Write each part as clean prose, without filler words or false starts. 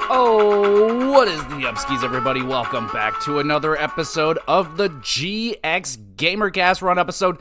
Oh, what is the upskis, everybody? Welcome back to another episode of the GXGamerCast. We're on episode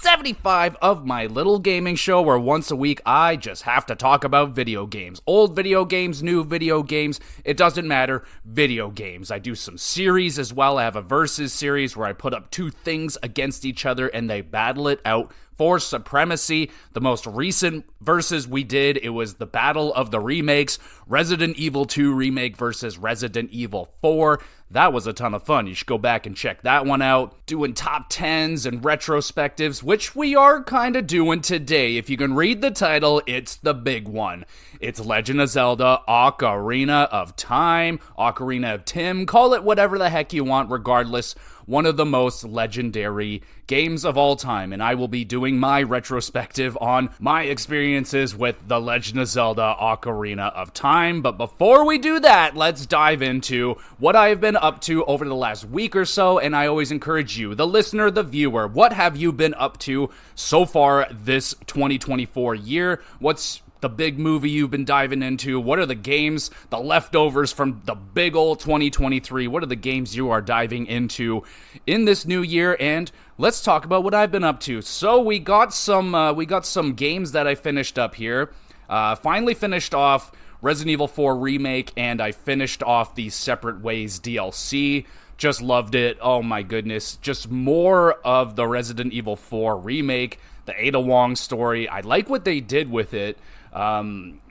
75 of my little gaming show where once a week I just have to talk about video games. Old video games, new video games, it doesn't matter, video games. I do some series as well. I have a versus series where I put up two things against each other and they battle it out for supremacy. The most recent versus we did, it was the battle of the remakes, Resident Evil 2 remake versus Resident Evil 4. That was a ton of fun. You should go back and check that one out. Doing top 10s and retrospectives, which we are kind of doing today. If you can read the title, it's the big one. It's Legend of Zelda Ocarina of Time, Ocarina of Tim, call it whatever the heck you want, regardless. One of the most legendary games of all time, and I will be doing my retrospective on my experiences with The Legend of Zelda Ocarina of Time. But before we do that, let's dive into what I have been up to over the last week or so, and I always encourage you, the listener, the viewer, what have you been up to so far this 2024 year? What's the big movie you've been diving into? What are the games, the leftovers from the big old 2023? What are the games you are diving into in this new year? And let's talk about what I've been up to. So we got some games that I finished up here. Finally finished off Resident Evil 4 Remake, and I finished off the Separate Ways DLC. Just loved it. Oh my goodness. Just more of the Resident Evil 4 Remake, the Ada Wong story. I like what they did with it.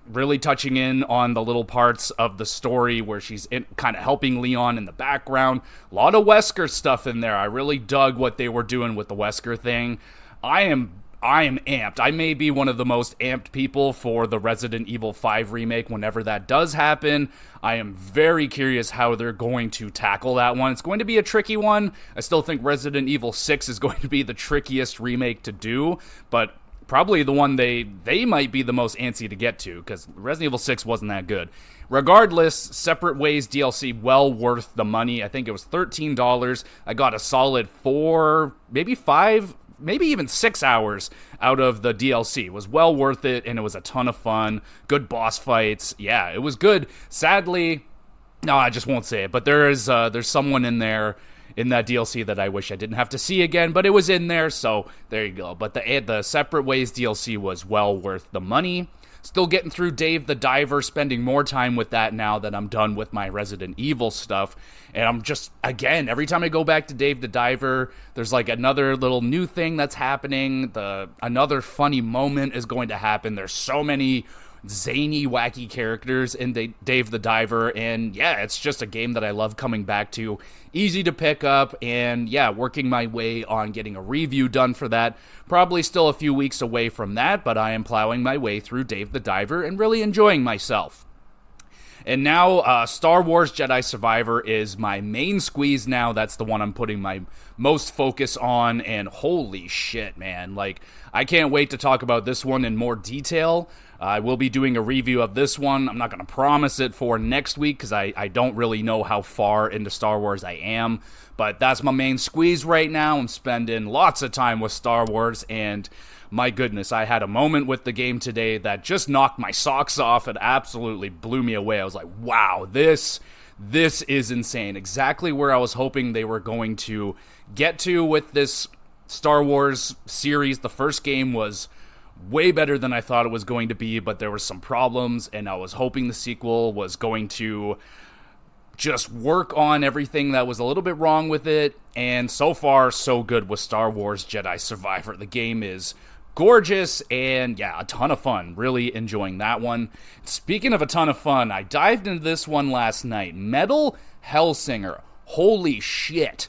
Really touching in on the little parts of the story where she's kind of helping Leon in the background. A lot of Wesker stuff in there. I really dug what they were doing with the Wesker thing. I am amped. I may be one of the most amped people for the Resident Evil 5 remake whenever that does happen. I am very curious how they're going to tackle that one. It's going to be a tricky one. I still think Resident Evil 6 is going to be the trickiest remake to do, but probably the one they might be the most antsy to get to, because Resident Evil 6 wasn't that good. Regardless, Separate Ways DLC, well worth the money. I think it was $13. I got a solid 4, maybe 5, maybe even 6 hours out of the DLC. It was well worth it, and it was a ton of fun. Good boss fights. Yeah, it was good. Sadly, no, I just won't say it, but there's someone in there in that DLC that I wish I didn't have to see again, but it was in there, so there you go. But the Separate Ways DLC was well worth the money. Still getting through Dave the Diver, spending more time with that now that I'm done with my Resident Evil stuff. And I'm just, again, every time I go back to Dave the Diver, there's like another little new thing that's happening. Another funny moment is going to happen. There's so many zany, wacky characters in Dave the Diver, and yeah, it's just a game that I love coming back to. Easy to pick up, and yeah, working my way on getting a review done for that. Probably still a few weeks away from that, but I am plowing my way through Dave the Diver and really enjoying myself. And now, Star Wars Jedi Survivor is my main squeeze now. That's the one I'm putting my most focus on, and holy shit, man. Like, I can't wait to talk about this one in more detail. I will be doing a review of this one. I'm not going to promise it for next week because I don't really know how far into Star Wars I am. But that's my main squeeze right now. I'm spending lots of time with Star Wars, and my goodness, I had a moment with the game today that just knocked my socks off. It absolutely blew me away. I was like, wow, this is insane. Exactly where I was hoping they were going to get to with this Star Wars series. The first game was way better than I thought it was going to be, but there were some problems, and I was hoping the sequel was going to just work on everything that was a little bit wrong with it, and so far, so good with Star Wars Jedi Survivor. The game is gorgeous, and yeah, a ton of fun. Really enjoying that one. Speaking of a ton of fun, I dived into this one last night. Metal Hellsinger. Holy shit.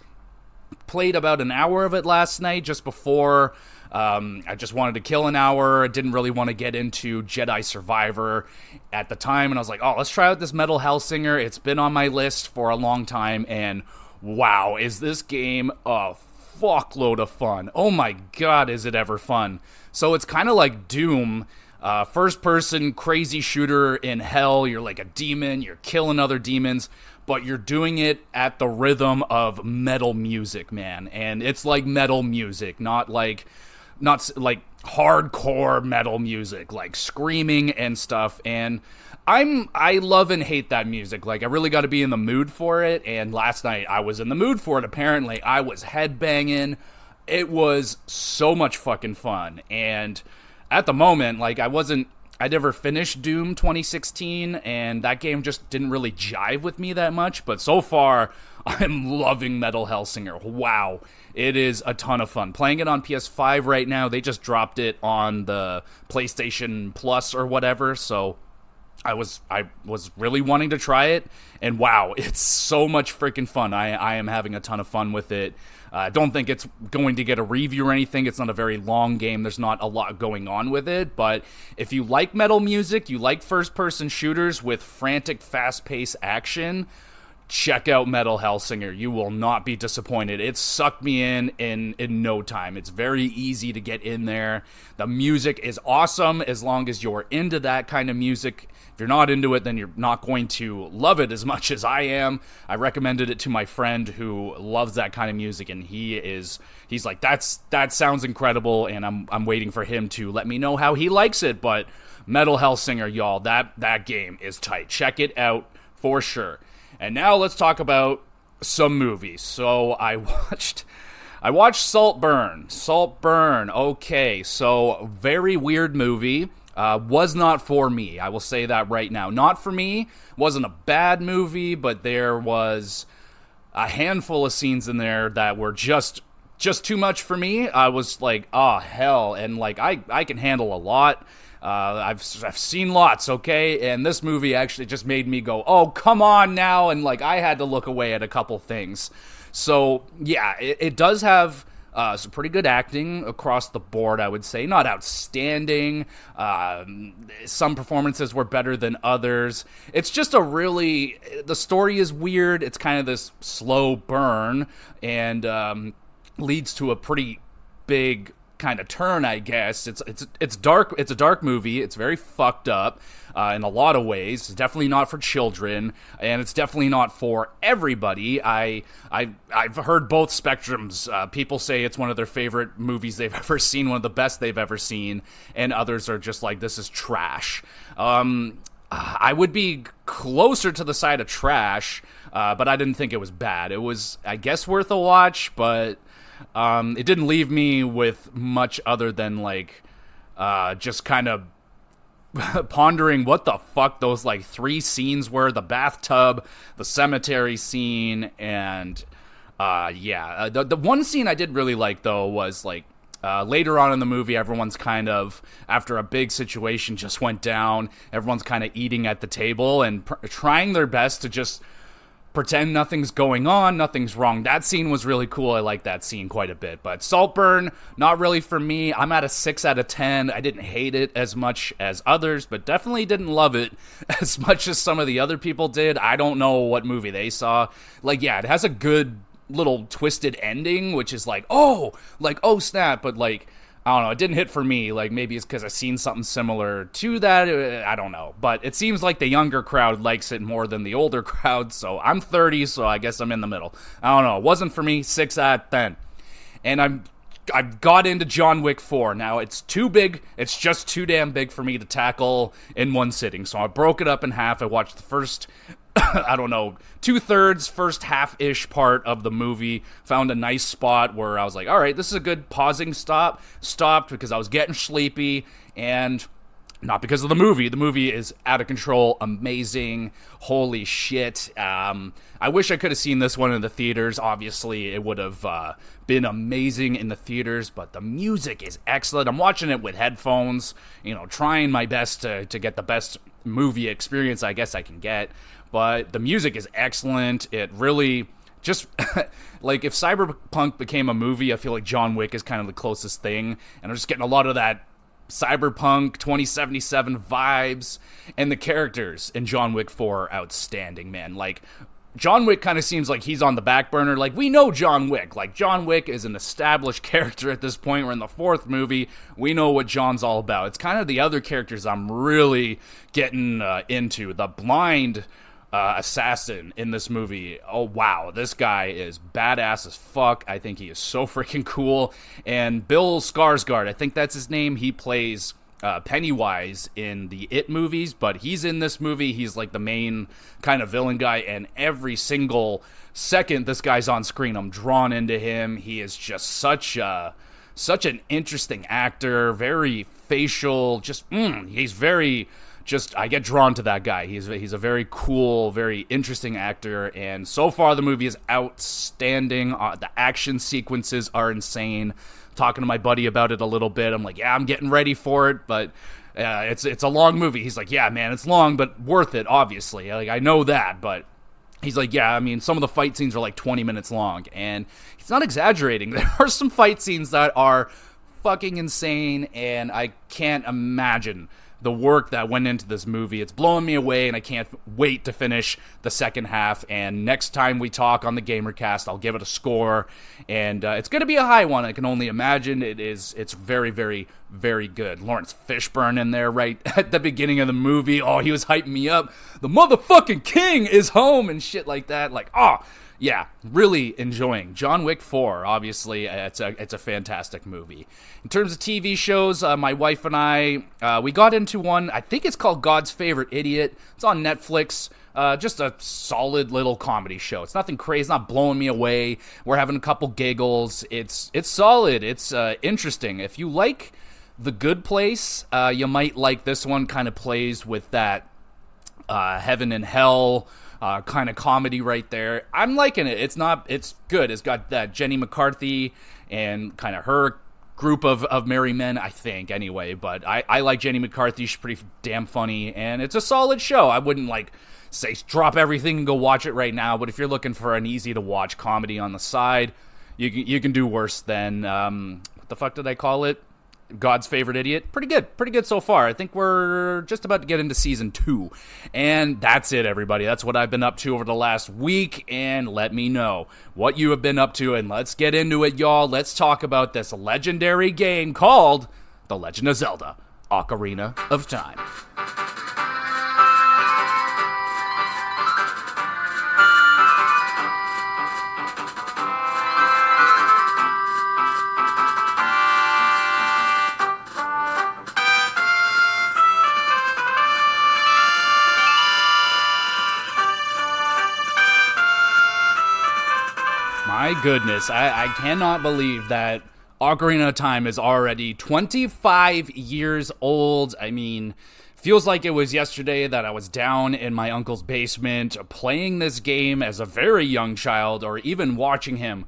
Played about an hour of it last night, just before I just wanted to kill an hour. I didn't really want to get into Jedi Survivor at the time, and I was like, oh, let's try out this Metal Hellsinger. It's been on my list for a long time, and wow, is this game a fuckload of fun. Oh my god, is it ever fun. So it's kind of like Doom, first-person crazy shooter in hell. You're like a demon, you're killing other demons, but you're doing it at the rhythm of metal music, man. And it's like metal music, not like not like hardcore metal music, like screaming and stuff. And I love and hate that music. Like, I really got to be in the mood for it. And last night I was in the mood for it. Apparently, I was headbanging. It was so much fucking fun. And at the moment, like, I never finished Doom 2016, and that game just didn't really jive with me that much. But so far, I'm loving Metal Hellsinger. Wow. It is a ton of fun. Playing it on PS5 right now. They just dropped it on the PlayStation Plus or whatever, so I was really wanting to try it, and wow, it's so much freaking fun. I am having a ton of fun with it. I don't think it's going to get a review or anything. It's not a very long game. There's not a lot going on with it, but if you like metal music, you like first-person shooters with frantic, fast-paced action, check out Metal Hellsinger. You will not be disappointed. It sucked me in no time. It's very easy to get in there. The music is awesome as long as you're into that kind of music. If you're not into it, then you're not going to love it as much as I am. I recommended it to my friend who loves that kind of music, and he's like, that sounds incredible, and I'm waiting for him to let me know how he likes it. But Metal Hellsinger, y'all, that game is tight. Check it out for sure. And now let's talk about some movies. So I watched Saltburn. Saltburn. Okay, so very weird movie. Was not for me. I will say that right now. Not for me. Wasn't a bad movie, but there was a handful of scenes in there that were just too much for me. I was like, oh, hell. And like, I can handle a lot. I've seen lots, okay? And this movie actually just made me go, oh, come on now. And like, I had to look away at a couple things. So yeah, it does have some pretty good acting across the board, I would say. Not outstanding. Some performances were better than others. It's just the story is weird. It's kind of this slow burn and leads to a pretty big kind of turn, I guess. It's dark. It's a dark movie. It's very fucked up in a lot of ways. It's definitely not for children, and it's definitely not for everybody. I've heard both spectrums. People say it's one of their favorite movies they've ever seen, one of the best they've ever seen, and others are just like, this is trash. I would be closer to the side of trash, but I didn't think it was bad. It was, I guess, worth a watch, but it didn't leave me with much other than like just kind of pondering what the fuck those like 3 scenes were: the bathtub, the cemetery scene, and the one scene I did really like though was like later on in the movie, everyone's kind of, after a big situation just went down, everyone's kind of eating at the table and trying their best to just pretend nothing's going on, nothing's wrong. That scene was really cool. I like that scene quite a bit. But Saltburn, not really for me. I'm at a 6 out of 10. I didn't hate it as much as others, but definitely didn't love it as much as some of the other people did. I don't know what movie they saw. Like, yeah, it has a good little twisted ending, which is like, oh snap, but like, I don't know, it didn't hit for me. Like, maybe it's because I've seen something similar to that. I don't know. But it seems like the younger crowd likes it more than the older crowd. So I'm 30, so I guess I'm in the middle. I don't know. It wasn't for me. 6 out of 10. And I've got into John Wick 4. Now, it's too big. It's just too damn big for me to tackle in one sitting. So I broke it up in half. I watched the first, I don't know, 2/3, first half-ish part of the movie. Found a nice spot where I was like, all right, this is a good pausing stop. Stopped because I was getting sleepy, and not because of the movie. The movie is out of control, amazing, holy shit. I wish I could have seen this one in the theaters. Obviously, it would have been amazing in the theaters, but the music is excellent. I'm watching it with headphones, trying my best to get the best movie experience I guess I can get. But the music is excellent. It really just, like, if Cyberpunk became a movie, I feel like John Wick is kind of the closest thing. And I'm just getting a lot of that Cyberpunk 2077 vibes. And the characters in John Wick 4 are outstanding, man. Like, John Wick kind of seems like he's on the back burner. Like, we know John Wick. Like, John Wick is an established character at this point. We're in the 4th movie. We know what John's all about. It's kind of the other characters I'm really getting into. The blind assassin in this movie. Oh, wow. This guy is badass as fuck. I think he is so freaking cool. And Bill Skarsgård, I think that's his name. He plays Pennywise in the It movies, but he's in this movie. He's like the main kind of villain guy, and every single second this guy's on screen, I'm drawn into him. He is just such an interesting actor, very facial, he's very... I get drawn to that guy. He's a very cool, very interesting actor, and so far the movie is outstanding. The action sequences are insane. Talking to my buddy about it a little bit, I'm like, yeah, I'm getting ready for it, but it's a long movie. He's like, yeah, man, it's long, but worth it, obviously. Like, I know that, but he's like, yeah, I mean, some of the fight scenes are like 20 minutes long, and he's not exaggerating. There are some fight scenes that are fucking insane, and I can't imagine the work that went into this movie. It's blowing me away, and I can't wait to finish the second half. And next time we talk on the GamerCast, I'll give it a score, and it's going to be a high one. I can only imagine. It's very, very, very good. Lawrence Fishburne in there right at the beginning of the movie. Oh, he was hyping me up. The motherfucking king is home and shit like that. Like, yeah, really enjoying John Wick 4. Obviously, it's a fantastic movie. In terms of TV shows, my wife and I, we got into one. I think it's called God's Favorite Idiot. It's on Netflix. Just a solid little comedy show. It's nothing crazy. It's not blowing me away. We're having a couple giggles. It's solid. It's interesting. If you like The Good Place, you might like this one. Kind of plays with that heaven and hell kind of comedy right there. I'm liking it. It's good. It's got that Jenny McCarthy and kind of her group of merry men, I think, anyway. But I like Jenny McCarthy. She's pretty damn funny, and it's a solid show. I wouldn't say drop everything and go watch it right now, but if you're looking for an easy to watch comedy on the side, you can do worse than what the fuck did I call it? God's Favorite Idiot. Pretty good so far. I think we're just about to get into season 2. And that's it, everybody. That's what I've been up to over the last week, and let me know what you have been up to, and let's get into it, y'all. Let's talk about this legendary game called The Legend of Zelda Ocarina of Time. My goodness, I cannot believe that Ocarina of Time is already 25 years old. I mean, feels like it was yesterday that I was down in my uncle's basement playing this game as a very young child, or even watching him,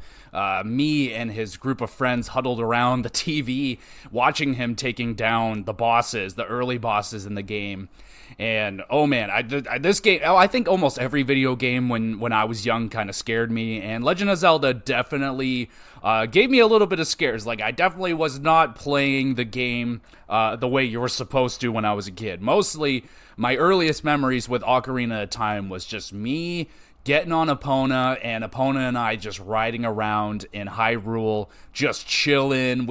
me and his group of friends huddled around the TV, watching him taking down the bosses, the early bosses in the game. And oh man, this game, I think almost every video game when I was young kind of scared me, and Legend of Zelda definitely gave me a little bit of scares. Like, I definitely was not playing the game the way you were supposed to when I was a kid. Mostly, my earliest memories with Ocarina of Time was just me getting on Epona, and Epona and I just riding around in Hyrule, just chilling.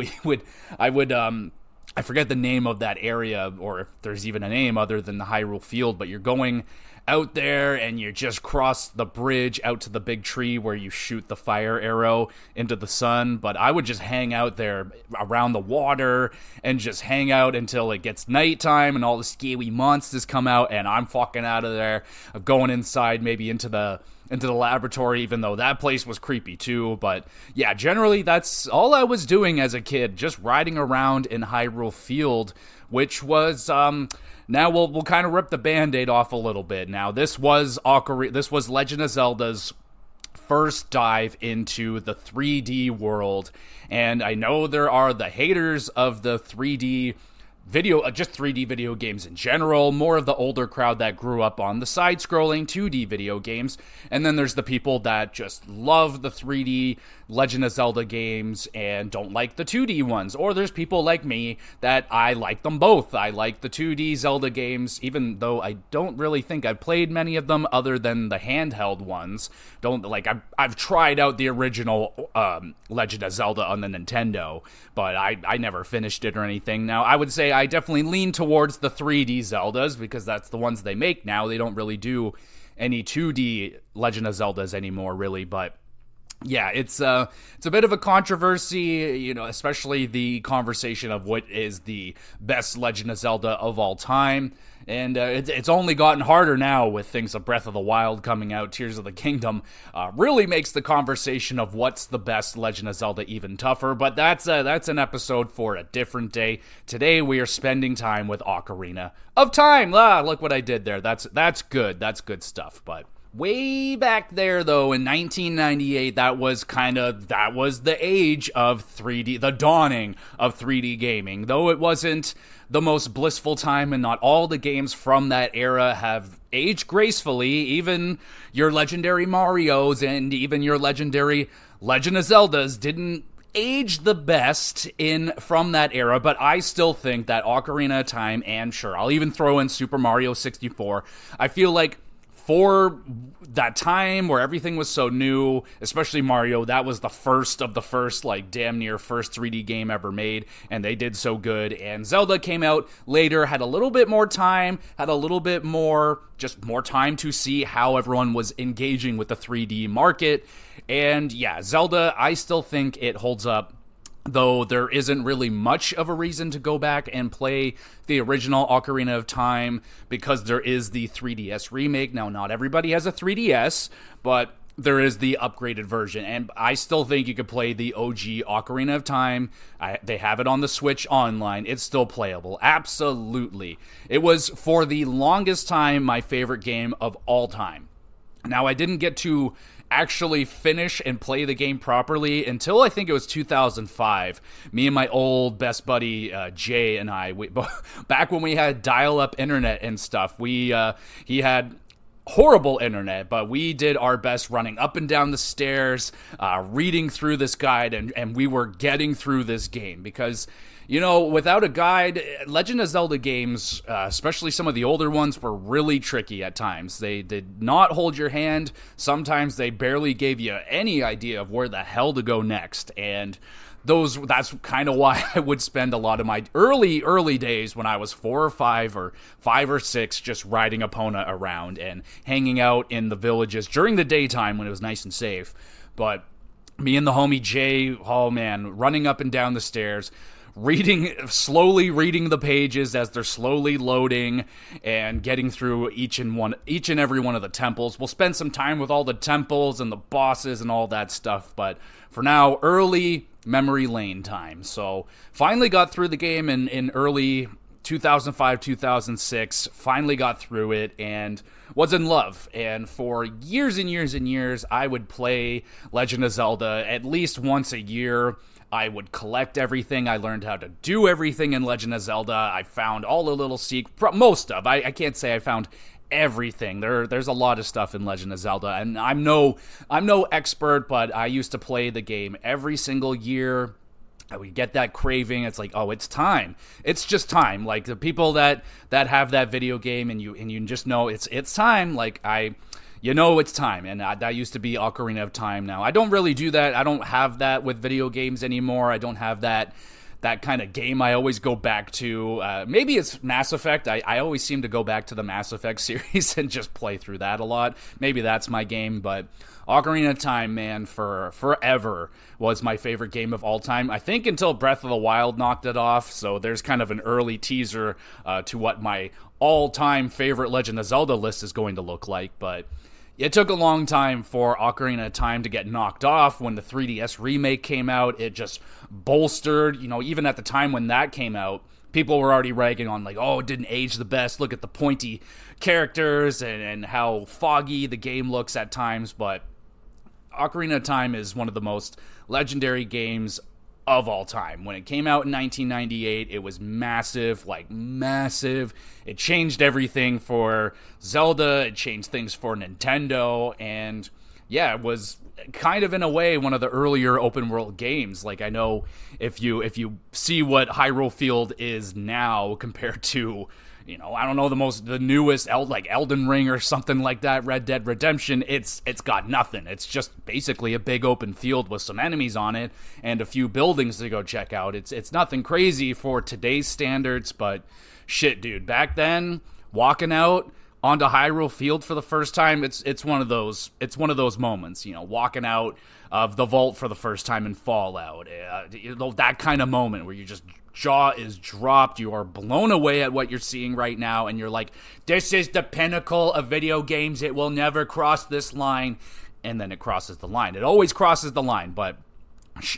I forget the name of that area, or if there's even a name other than the Hyrule Field, but you're going out there and you just cross the bridge out to the big tree where you shoot the fire arrow into the sun. But I would just hang out there around the water and just hang out until it gets nighttime and all the scary monsters come out, and I'm fucking out of there. I'm going inside, maybe into the laboratory, even though that place was creepy too. But yeah, generally that's all I was doing as a kid, just riding around in Hyrule Field, which was now we'll kind of rip the Band-Aid off a little bit. Now this was Legend of Zelda's first dive into the 3D world, and I know there are the haters of the 3D just 3D video games in general, more of the older crowd that grew up on the side-scrolling 2D video games, and then there's the people that just love the 3D Legend of Zelda games and don't like the 2D ones, or there's people like me that I like them both. I like the 2D Zelda games, even though I don't really think I've played many of them other than the handheld ones. I've tried out the original Legend of Zelda on the Nintendo, but I never finished it or anything. Now, I would say I definitely lean towards the 3D Zeldas because that's the ones they make now. They don't really do any 2D Legend of Zeldas anymore, really, but yeah, it's a bit of a controversy, especially the conversation of what is the best Legend of Zelda of all time. And it's only gotten harder now with things like Breath of the Wild coming out. Tears of the Kingdom really makes the conversation of what's the best Legend of Zelda even tougher. But that's an episode for a different day. Today we are spending time with Ocarina of Time. Look what I did there. That's good. That's good stuff. But way back there, though, in 1998, that was the age of 3D, the dawning of 3D gaming. Though it wasn't the most blissful time, and not all the games from that era have aged gracefully. Even your legendary Marios and even your legendary Legend of Zeldas didn't age the best from that era, but I still think that Ocarina of Time, and sure, I'll even throw in Super Mario 64, I feel like for that time where everything was so new, especially Mario, that was the first of the first, like damn near first 3D game ever made, and they did so good. And Zelda came out later, had a little bit more time, had a little bit more time to see how everyone was engaging with the 3D market. And yeah, Zelda, I still think it holds up, though there isn't really much of a reason to go back and play the original Ocarina of Time because there is the 3DS remake. Now, not everybody has a 3DS, but there is the upgraded version, and I still think you could play the OG Ocarina of Time. They have it on the Switch online. It's still playable. Absolutely. It was, for the longest time, my favorite game of all time. Now, I didn't get to actually finish and play the game properly until I think it was 2005. Me and my old best buddy Jay and I, back when we had dial-up internet and stuff, he had horrible internet, but we did our best running up and down the stairs, reading through this guide, and we were getting through this game because, without a guide, Legend of Zelda games, especially some of the older ones, were really tricky at times. They did not hold your hand. Sometimes they barely gave you any idea of where the hell to go next. And that's kind of why I would spend a lot of my early days when I was 4 or 5 or 5 or 6 just riding Epona around and hanging out in the villages during the daytime when it was nice and safe. But me and the homie Jay, oh man, running up and down the stairs, slowly reading the pages as they're slowly loading and getting through each and every one of the temples. We'll spend some time with all the temples and the bosses and all that stuff, but for now, early memory lane time. So finally got through the game in early 2005, 2006, finally got through it and was in love. And for years and years and years, I would play Legend of Zelda at least once a year. I would collect everything. I learned how to do everything in Legend of Zelda. I found all the little most of. I can't say I found everything. There's a lot of stuff in Legend of Zelda, and I'm no expert, but I used to play the game every single year. I would get that craving. It's like, oh, it's time. It's just time. Like the people that have that video game, and you just know it's time. Like it's time, and that used to be Ocarina of Time. Now, I don't really do that. I don't have that with video games anymore. I don't have that kind of game I always go back to. Maybe it's Mass Effect. I always seem to go back to the Mass Effect series and just play through that a lot. Maybe that's my game, but Ocarina of Time, man, for forever was my favorite game of all time. I think until Breath of the Wild knocked it off, so there's kind of an early teaser to what my all-time favorite Legend of Zelda list is going to look like, but it took a long time for Ocarina of Time to get knocked off. When the 3DS remake came out, it just bolstered, even at the time when that came out, people were already ragging on like, oh, it didn't age the best. Look at the pointy characters and how foggy the game looks at times. But Ocarina of Time is one of the most legendary games of all time. When it came out in 1998, it was massive. It changed everything for Zelda. It changed things for Nintendo. And yeah, it was kind of in a way one of the earlier open world games. Like, I know if you see what Hyrule Field is now compared to, I don't know, the newest like Elden Ring or something like that, Red Dead Redemption, it's got nothing. It's just basically a big open field with some enemies on it and a few buildings to go check out. It's nothing crazy for today's standards, but shit, dude, back then, walking out onto Hyrule Field for the first time, it's one of those moments, walking out of the vault for the first time in Fallout, that kind of moment where you just jaw is dropped, you are blown away at what you're seeing right now, and you're like, this is the pinnacle of video games, it will never cross this line, and then it crosses the line. It always crosses the line, but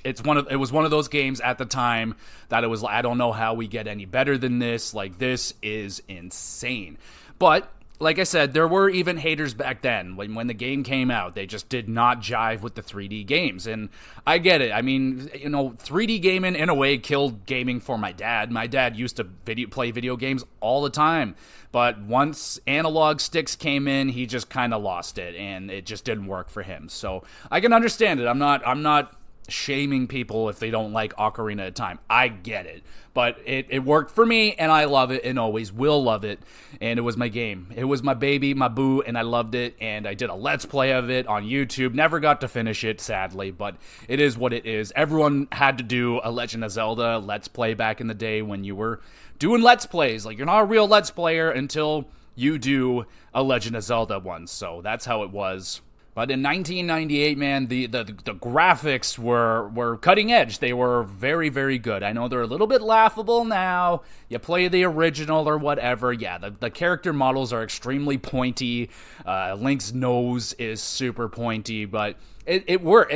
it was one of those games at the time that it was like, I don't know how we get any better than this. Like, this is insane. But like I said, there were even haters back then when the game came out. They just did not jive with the 3D games, and I get it. I mean, 3D gaming in a way killed gaming for my dad. My dad used to play video games all the time, but once analog sticks came in, he just kind of lost it, and it just didn't work for him. So I can understand it. I'm not shaming people if they don't like Ocarina of Time. I get it. But it worked for me, and I love it, and always will love it. And it was my game. It was my baby, my boo, and I loved it. And I did a Let's Play of it on YouTube. Never got to finish it, sadly, but it is what it is. Everyone had to do a Legend of Zelda Let's Play back in the day when you were doing Let's Plays. Like, you're not a real Let's Player until you do a Legend of Zelda one. So that's how it was. But in 1998, man, the graphics were cutting edge. They were very, very good. I know they're a little bit laughable now. You play the original or whatever. Yeah, the character models are extremely pointy. Link's nose is super pointy, but it worked.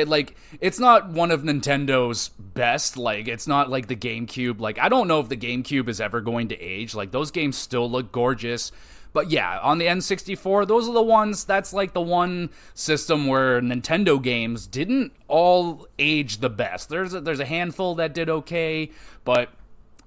It's not one of Nintendo's best. Like, it's not like the GameCube. Like, I don't know if the GameCube is ever going to age. Like, those games still look gorgeous. But yeah, on the N64, those are the ones, that's like the one system where Nintendo games didn't all age the best. There's a handful that did okay, but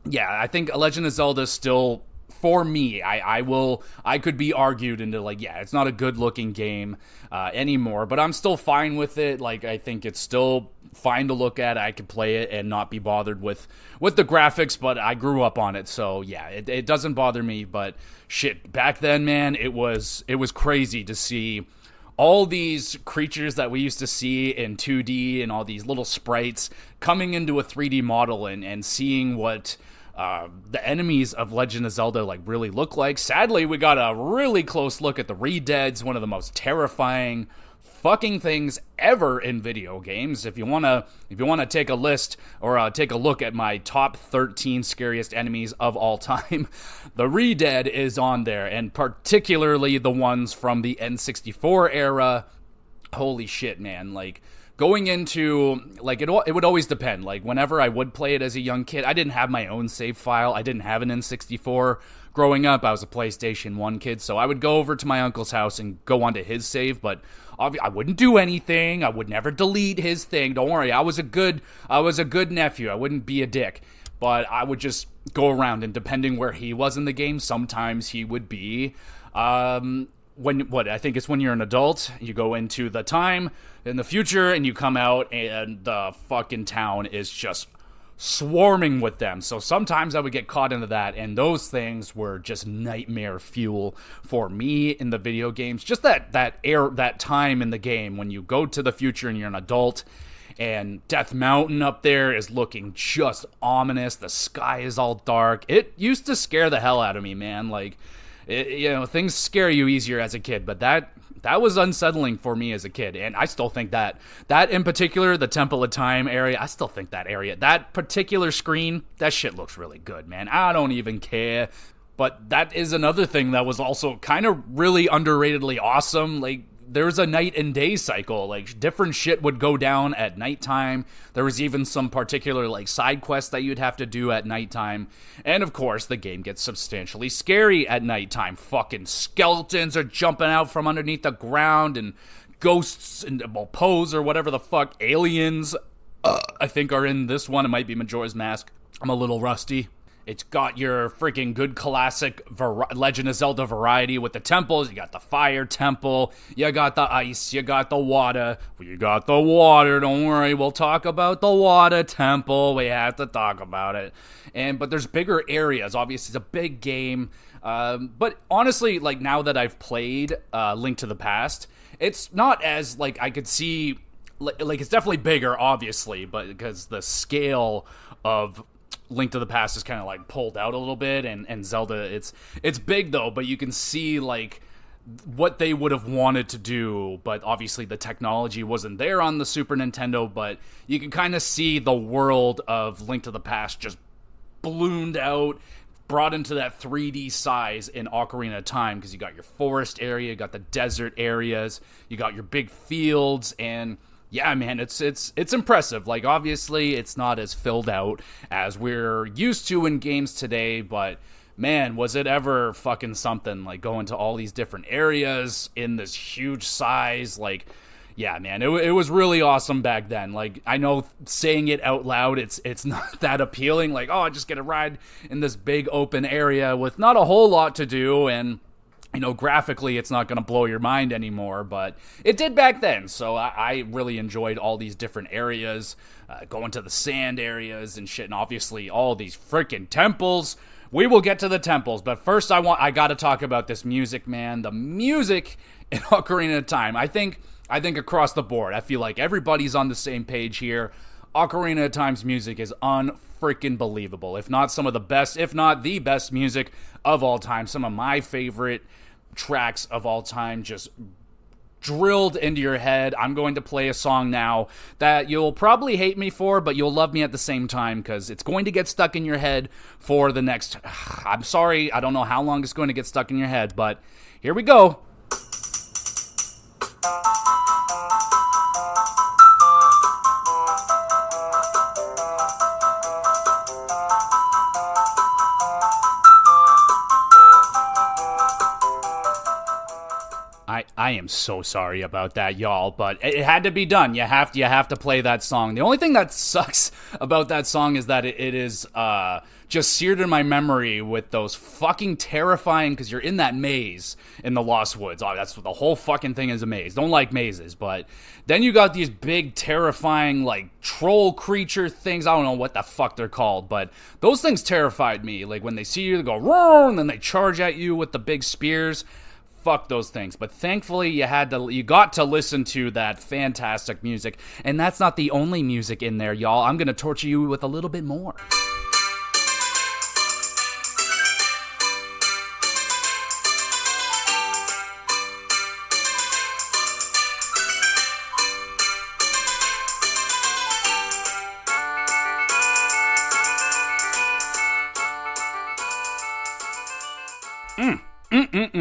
yeah, I think Legend of Zelda still, for me, I could be argued into like, yeah, it's not a good looking game anymore, but I'm still fine with it. Like, I think it's still fine to look at. I could play it and not be bothered with the graphics, but I grew up on it, so yeah, it doesn't bother me. But shit, back then, man, it was crazy to see all these creatures that we used to see in 2D and all these little sprites coming into a 3D model and seeing what the enemies of Legend of Zelda like really look like. Sadly, we got a really close look at the Re-Deads, one of the most terrifying fucking things ever in video games. If you wanna take a list or take a look at my top 13 scariest enemies of all time, the Re-Dead is on there, and particularly the ones from the N64 era. Holy shit, man! Like, going into, like, it would always depend. Like, whenever I would play it as a young kid, I didn't have my own save file. I didn't have an N64. Growing up, I was a PlayStation 1 kid, so I would go over to my uncle's house and go onto his save, but I wouldn't do anything. I would never delete his thing. Don't worry, I was a good nephew. I wouldn't be a dick, but I would just go around, and depending where he was in the game, sometimes he would be, I think it's when you're an adult, you go into the time in the future, and you come out, and the fucking town is just swarming with them. So sometimes I would get caught into that, and those things were just nightmare fuel for me in the video games. Just that time in the game when you go to the future and you're an adult, and Death Mountain up there is looking just ominous. The sky is all dark. It used to scare the hell out of me, man. Like, things scare you easier as a kid, but that was unsettling for me as a kid, and I still think that in particular, the Temple of Time area, I still think that particular screen, that shit looks really good, man. I don't even care. But that is another thing that was also kind of really underratedly awesome. Like, there's a night and day cycle. Like, different shit would go down at nighttime. There was even some particular, like, side quests that you'd have to do at nighttime. And of course, the game gets substantially scary at nighttime. Fucking skeletons are jumping out from underneath the ground, and ghosts and pose or whatever the fuck, aliens, I think are in this one. It might be Majora's Mask. I'm a little rusty. It's got your freaking good classic Legend of Zelda variety with the temples. You got the fire temple, you got the ice, you got the water. You got the water, don't worry, we'll talk about the water temple. We have to talk about it. But there's bigger areas. Obviously, it's a big game. But honestly, like, now that I've played Link to the Past, it's not as, like, I could see, like, it's definitely bigger, obviously, but because the scale of Link to the Past is kind of like pulled out a little bit, and Zelda, it's big though, but you can see like what they would have wanted to do, but obviously the technology wasn't there on the Super Nintendo, but you can kind of see the world of Link to the Past just ballooned out, brought into that 3D size in Ocarina of Time, because you got your forest area, you got the desert areas, you got your big fields, and yeah, man, it's impressive. Like, obviously, it's not as filled out as we're used to in games today, but man, was it ever fucking something, like, going to all these different areas in this huge size. Like, yeah, man, it was really awesome back then. Like, I know saying it out loud, it's not that appealing. Like, oh, I just get a ride in this big open area with not a whole lot to do, and you know, graphically, it's not going to blow your mind anymore, but it did back then, so I really enjoyed all these different areas, going to the sand areas and shit, and obviously all these freaking temples. We will get to the temples, but first I got to talk about this music, man. The music in Ocarina of Time, I think across the board, I feel like everybody's on the same page here. Ocarina of Time's music is unfreaking believable. If not some of the best, if not the best music of all time. Some of my favorite tracks of all time just drilled into your head. I'm going to play a song now that you'll probably hate me for, but you'll love me at the same time, because it's going to get stuck in your head for the next... I'm sorry, I don't know how long it's going to get stuck in your head, but here we go. I am so sorry about that, y'all, but it had to be done. You have to play that song. The only thing that sucks about that song is that it is just seared in my memory with those fucking terrifying, because you're in that maze in the Lost Woods. Oh, that's what the whole fucking thing is, a maze. Don't like mazes, but then you got these big terrifying like troll creature things. I don't know what the fuck they're called, but those things terrified me. Like when they see you, they go roar, and then they charge at you with the big spears. Fuck those things. But thankfully you got to listen to that fantastic music, and that's not the only music in there, y'all. I'm gonna torture you with a little bit more.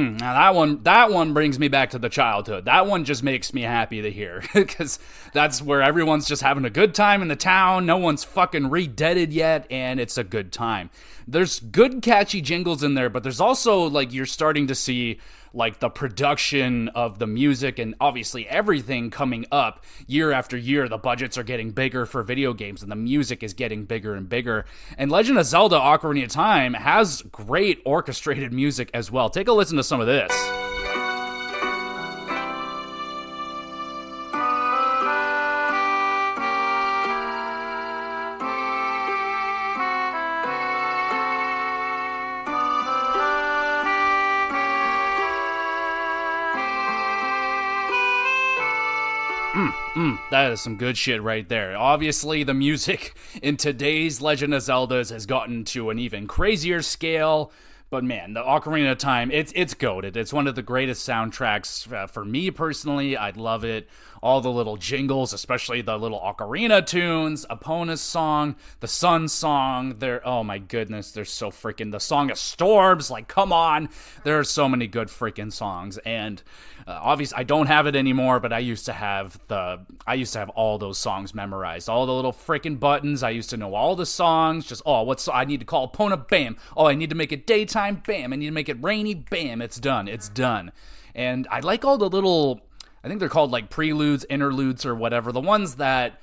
Now that one brings me back to the childhood. That one just makes me happy to hear, because that's where everyone's just having a good time in the town. No one's fucking re-deaded yet, and it's a good time. There's good catchy jingles in there, but there's also, like, you're starting to see, like, the production of the music, and obviously everything coming up year after year. The budgets are getting bigger for video games, and the music is getting bigger and bigger. And Legend of Zelda Ocarina of Time has great orchestrated music as well. Take a listen to some of this. That is some good shit right there. Obviously, the music in today's Legend of Zeldas has gotten to an even crazier scale. But man, the Ocarina of Time, it's goated. It's one of the greatest soundtracks for me personally. I love it. All the little jingles, especially the little ocarina tunes, Epona's song, the Sun song. Oh my goodness, they're so freaking... The Song of Storms, like, come on. There are so many good freaking songs. And obviously, I don't have it anymore, but I used to have all those songs memorized. All the little freaking buttons. I used to know all the songs. Just, I need to call Epona, bam. Oh, I need to make it daytime, bam. I need to make it rainy, bam. It's done. It's done. And I like all the little... I think they're called like preludes, interludes, or whatever. The ones that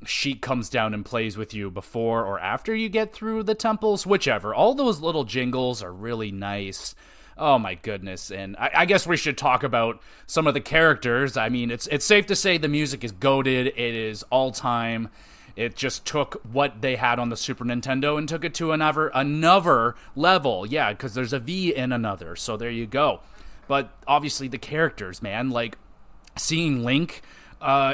Sheik comes down and plays with you before or after you get through the temples, whichever. All those little jingles are really nice. Oh my goodness. And I guess we should talk about some of the characters. I mean, it's safe to say the music is goated. It is all time. It just took what they had on the Super Nintendo and took it to another level. Yeah, because there's a V in another. So there you go. But obviously the characters, man, like seeing Link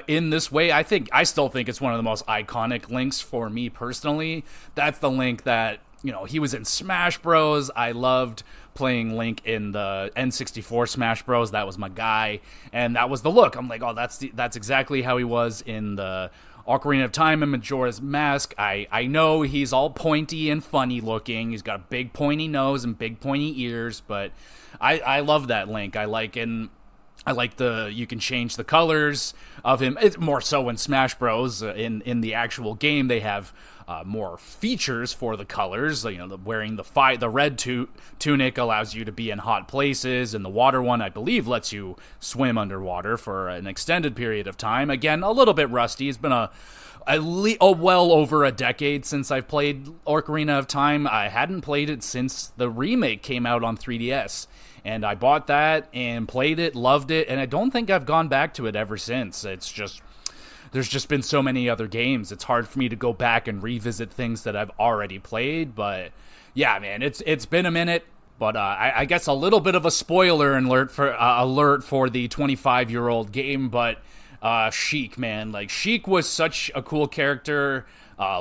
in this way. I still think it's one of the most iconic Links for me personally. That's the Link that, he was in Smash Bros. I loved playing Link in the N64 Smash Bros. That was my guy, and that was the look. I'm like, oh, that's exactly how he was in the Ocarina of Time and Majora's Mask. I know he's all pointy and funny looking. He's got a big pointy nose and big pointy ears, but I love that Link. I like you can change the colors of him. It's more so in Smash Bros. In the actual game, they have more features for the colors. Wearing the red tunic allows you to be in hot places, and the water one, I believe, lets you swim underwater for an extended period of time. Again, a little bit rusty. It's been well over a decade since I've played Ocarina of Time. I hadn't played it since the remake came out on 3DS. And I bought that and played it, loved it, and I don't think I've gone back to it ever since. There's just been so many other games. It's hard for me to go back and revisit things that I've already played. But yeah, man, it's been a minute. But I guess a little bit of a spoiler alert for the 25-year-old game. But Sheik, man, like Sheik was such a cool character.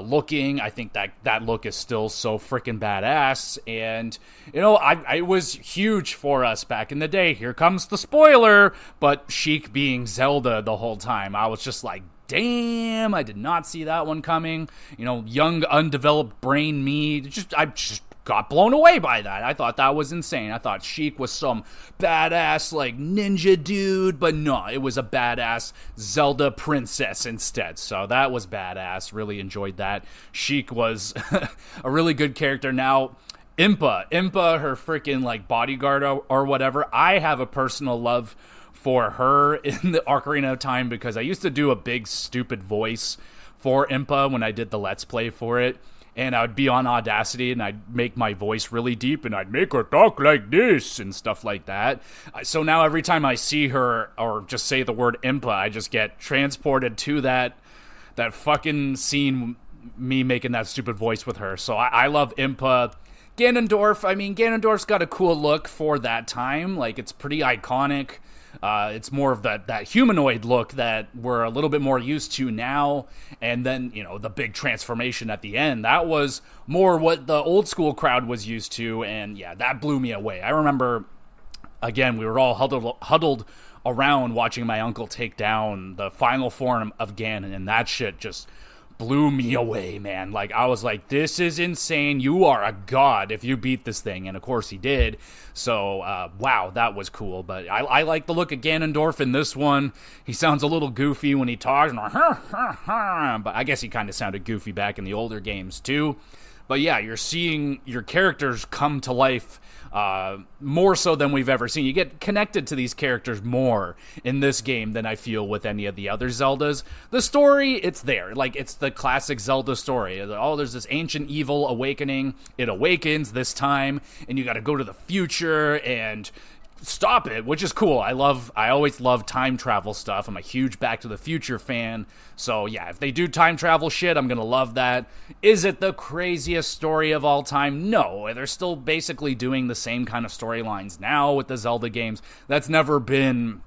Looking, I think that look is still so freaking badass, and I was huge for us back in the day. Here comes the spoiler, but Sheik being Zelda the whole time, I was just like, damn, I did not see that one coming. Young, undeveloped brain me, I just got blown away by that. I thought that was insane. I thought Sheik was some badass, like, ninja dude, but no, it was a badass Zelda princess instead. So that was badass. Really enjoyed that. Sheik was a really good character. Now, Impa, her freaking, like, bodyguard or whatever, I have a personal love for her in the Ocarina of Time because I used to do a big, stupid voice for Impa when I did the Let's Play for it. And I would be on Audacity, and I'd make my voice really deep, and I'd make her talk like this, and stuff like that. So now every time I see her, or just say the word Impa, I just get transported to that fucking scene, me making that stupid voice with her. So I love Impa. Ganondorf's got a cool look for that time. Like, it's pretty iconic. It's more of that humanoid look that we're a little bit more used to now. And then, the big transformation at the end, that was more what the old school crowd was used to. And yeah, that blew me away. I remember, again, we were all huddled around watching my uncle take down the final form of Ganon, and that shit just blew me away, man. Like, I was like, this is insane. You are a god if you beat this thing. And of course he did. So, wow, that was cool. But I like the look of Ganondorf in this one. He sounds a little goofy when he talks. But I guess he kind of sounded goofy back in the older games too. But yeah, you're seeing your characters come to life more so than we've ever seen. You get connected to these characters more in this game than I feel with any of the other Zeldas. The story, it's there. Like, it's the classic Zelda story. Oh, there's this ancient evil awakening. It awakens this time, and you gotta go to the future and stop it, which is cool. I always love time travel stuff. I'm a huge Back to the Future fan. So yeah, if they do time travel shit, I'm gonna love that. Is it the craziest story of all time? No, they're still basically doing the same kind of storylines now with the Zelda games. That's never been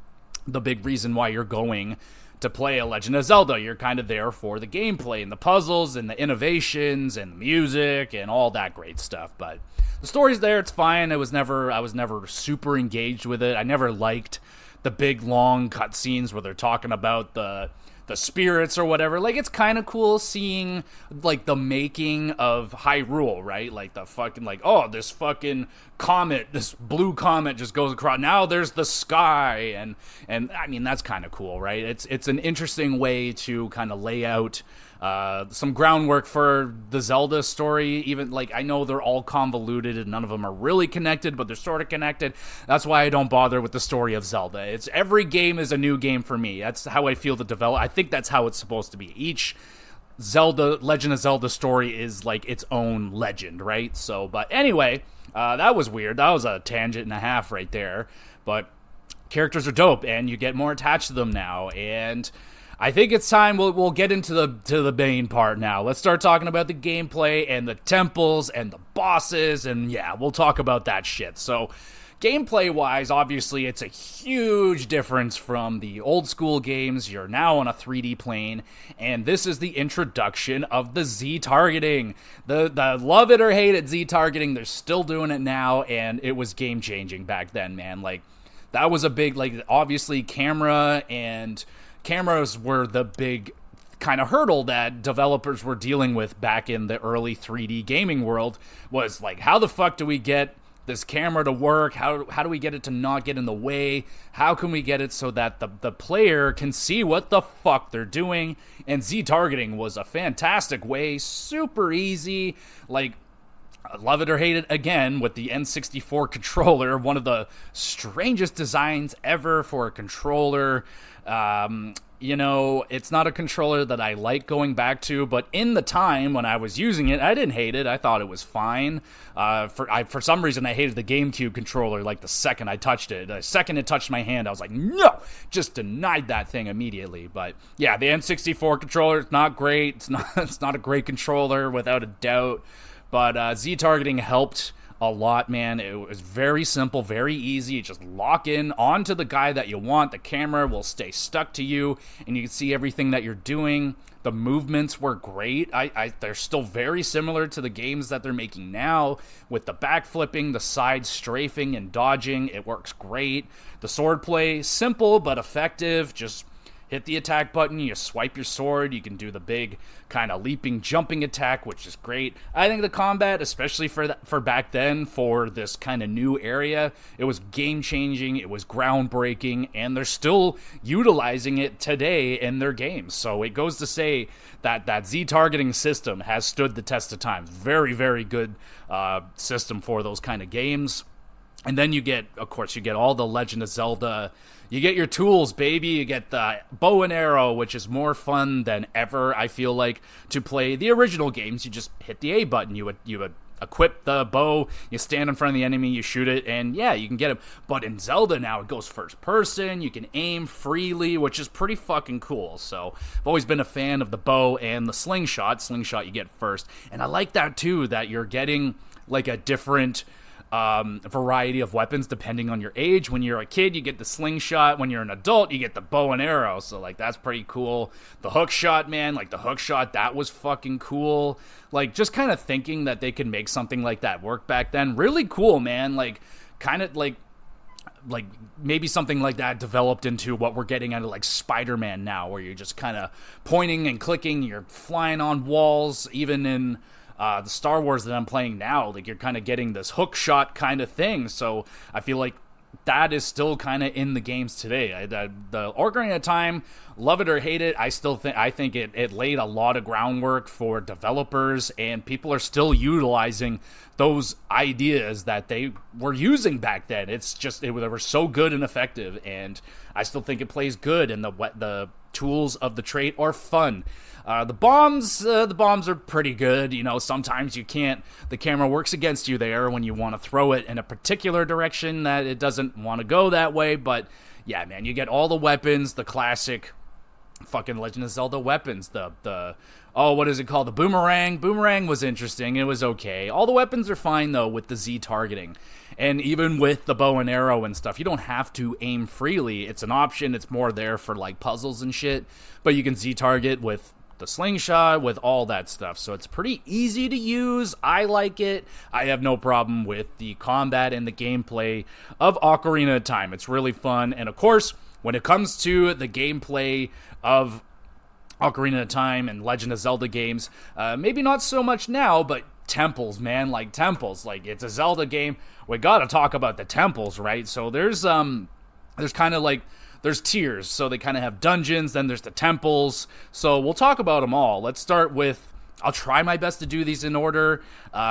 the big reason why you're going to play a Legend of Zelda. You're kind of there for the gameplay and the puzzles and the innovations and the music and all that great stuff. But the story's there, it's fine. I was never super engaged with it. I never liked the big long cutscenes where they're talking about the spirits or whatever. Like, it's kind of cool seeing, like, the making of Hyrule, right? Like, the fucking, like, oh, this fucking comet, this blue comet just goes across. Now there's the sky, and I mean, that's kind of cool, right? It's an interesting way to kind of lay out some groundwork for the Zelda story. Even, like, I know they're all convoluted and none of them are really connected, but they're sort of connected. That's why I don't bother with the story of Zelda. Every game is a new game for me. That's how I feel to develop. I think that's how it's supposed to be. Each Legend of Zelda story is like its own legend, right? So, but anyway, that was weird. That was a tangent and a half right there. But characters are dope, and you get more attached to them now, and I think it's time we'll get into the main part now. Let's start talking about the gameplay and the temples and the bosses, and yeah, we'll talk about that shit. So, Gameplay-wise, obviously, it's a huge difference from the old-school games. You're now on a 3D plane, and this is the introduction of the Z-targeting. The love it or hate it Z-targeting, they're still doing it now, and it was game-changing back then, man. Like, that was a big, like, obviously, cameras were the big kind of hurdle that developers were dealing with back in the early 3D gaming world, was like, how the fuck do we get this camera to work? How do we get it to not get in the way? How can we get it so that the player can see what the fuck they're doing? And Z-targeting was a fantastic way, super easy, like, love it or hate it, again, with the N64 controller, one of the strangest designs ever for a controller. You know, it's not a controller that I like going back to, but in the time when I was using it, I didn't hate it. I thought it was fine. For some reason, I hated the GameCube controller like the second I touched it. The second it touched my hand, I was like, no! Just denied that thing immediately. But yeah, the N64 controller, it's not great. It's not a great controller, without a doubt. But Z-targeting helped a lot, man. It was very simple, very easy. You just lock in onto the guy that you want. The camera will stay stuck to you, and you can see everything that you're doing. The movements were great. They're still very similar to the games that they're making now, with the backflipping, the side strafing, and dodging. It works great. The swordplay, simple but effective. Just hit the attack button, you swipe your sword, you can do the big kind of leaping, jumping attack, which is great. I think the combat, especially for back then, for this kind of new area, it was game-changing, it was groundbreaking, and they're still utilizing it today in their games. So it goes to say that that Z-targeting system has stood the test of time. Very, very good system for those kind of games. And then you get, of course, you get all the Legend of Zelda. You get your tools, baby. You get the bow and arrow, which is more fun than ever, I feel like, to play the original games. You just hit the A button. You would equip the bow, you stand in front of the enemy, you shoot it, and yeah, you can get him. But in Zelda now, it goes first person. You can aim freely, which is pretty fucking cool. So I've always been a fan of the bow and the slingshot. Slingshot you get first. And I like that, too, that you're getting, like, a different variety of weapons depending on your age. When you're a kid, you get the slingshot. When you're an adult, you get the bow and arrow. So, like, that's pretty cool. The hook shot, man, like, the hook shot, that was fucking cool. Like, just kind of thinking that they could make something like that work back then. Really cool, man. Like, kind of, like maybe something like that developed into what we're getting out of, like, Spider-Man now, where you're just kind of pointing and clicking, you're flying on walls. Even in the Star Wars that I'm playing now, like, you're kind of getting this hook shot kind of thing. So I feel like that is still kind of in the games today. The Ocarina of Time, love it or hate it, I think it laid a lot of groundwork for developers, and people are still utilizing those ideas that they were using back then. It's just, they were so good and effective, and I still think it plays good, and the tools of the trait are fun. The bombs are pretty good. You know, sometimes you can't, the camera works against you there when you want to throw it in a particular direction that it doesn't want to go that way. But yeah, man, you get all the weapons, the classic fucking Legend of Zelda weapons. What is it called? The boomerang. Boomerang was interesting. It was okay. All the weapons are fine, though, with the Z targeting. And even with the bow and arrow and stuff, you don't have to aim freely. It's an option. It's more there for, like, puzzles and shit. But you can Z target with the slingshot, with all that stuff. So it's pretty easy to use. I like it. I have no problem with the combat and the gameplay of Ocarina of Time. It's really fun. And of course, when it comes to the gameplay of Ocarina of Time and Legend of Zelda games, maybe not so much now, but temples, man, like temples. Like, it's a Zelda game. We gotta talk about the temples, right? So there's kind of like, there's tiers, so they kind of have dungeons, then there's the temples, so we'll talk about them all. Let's start with, I'll try my best to do these in order.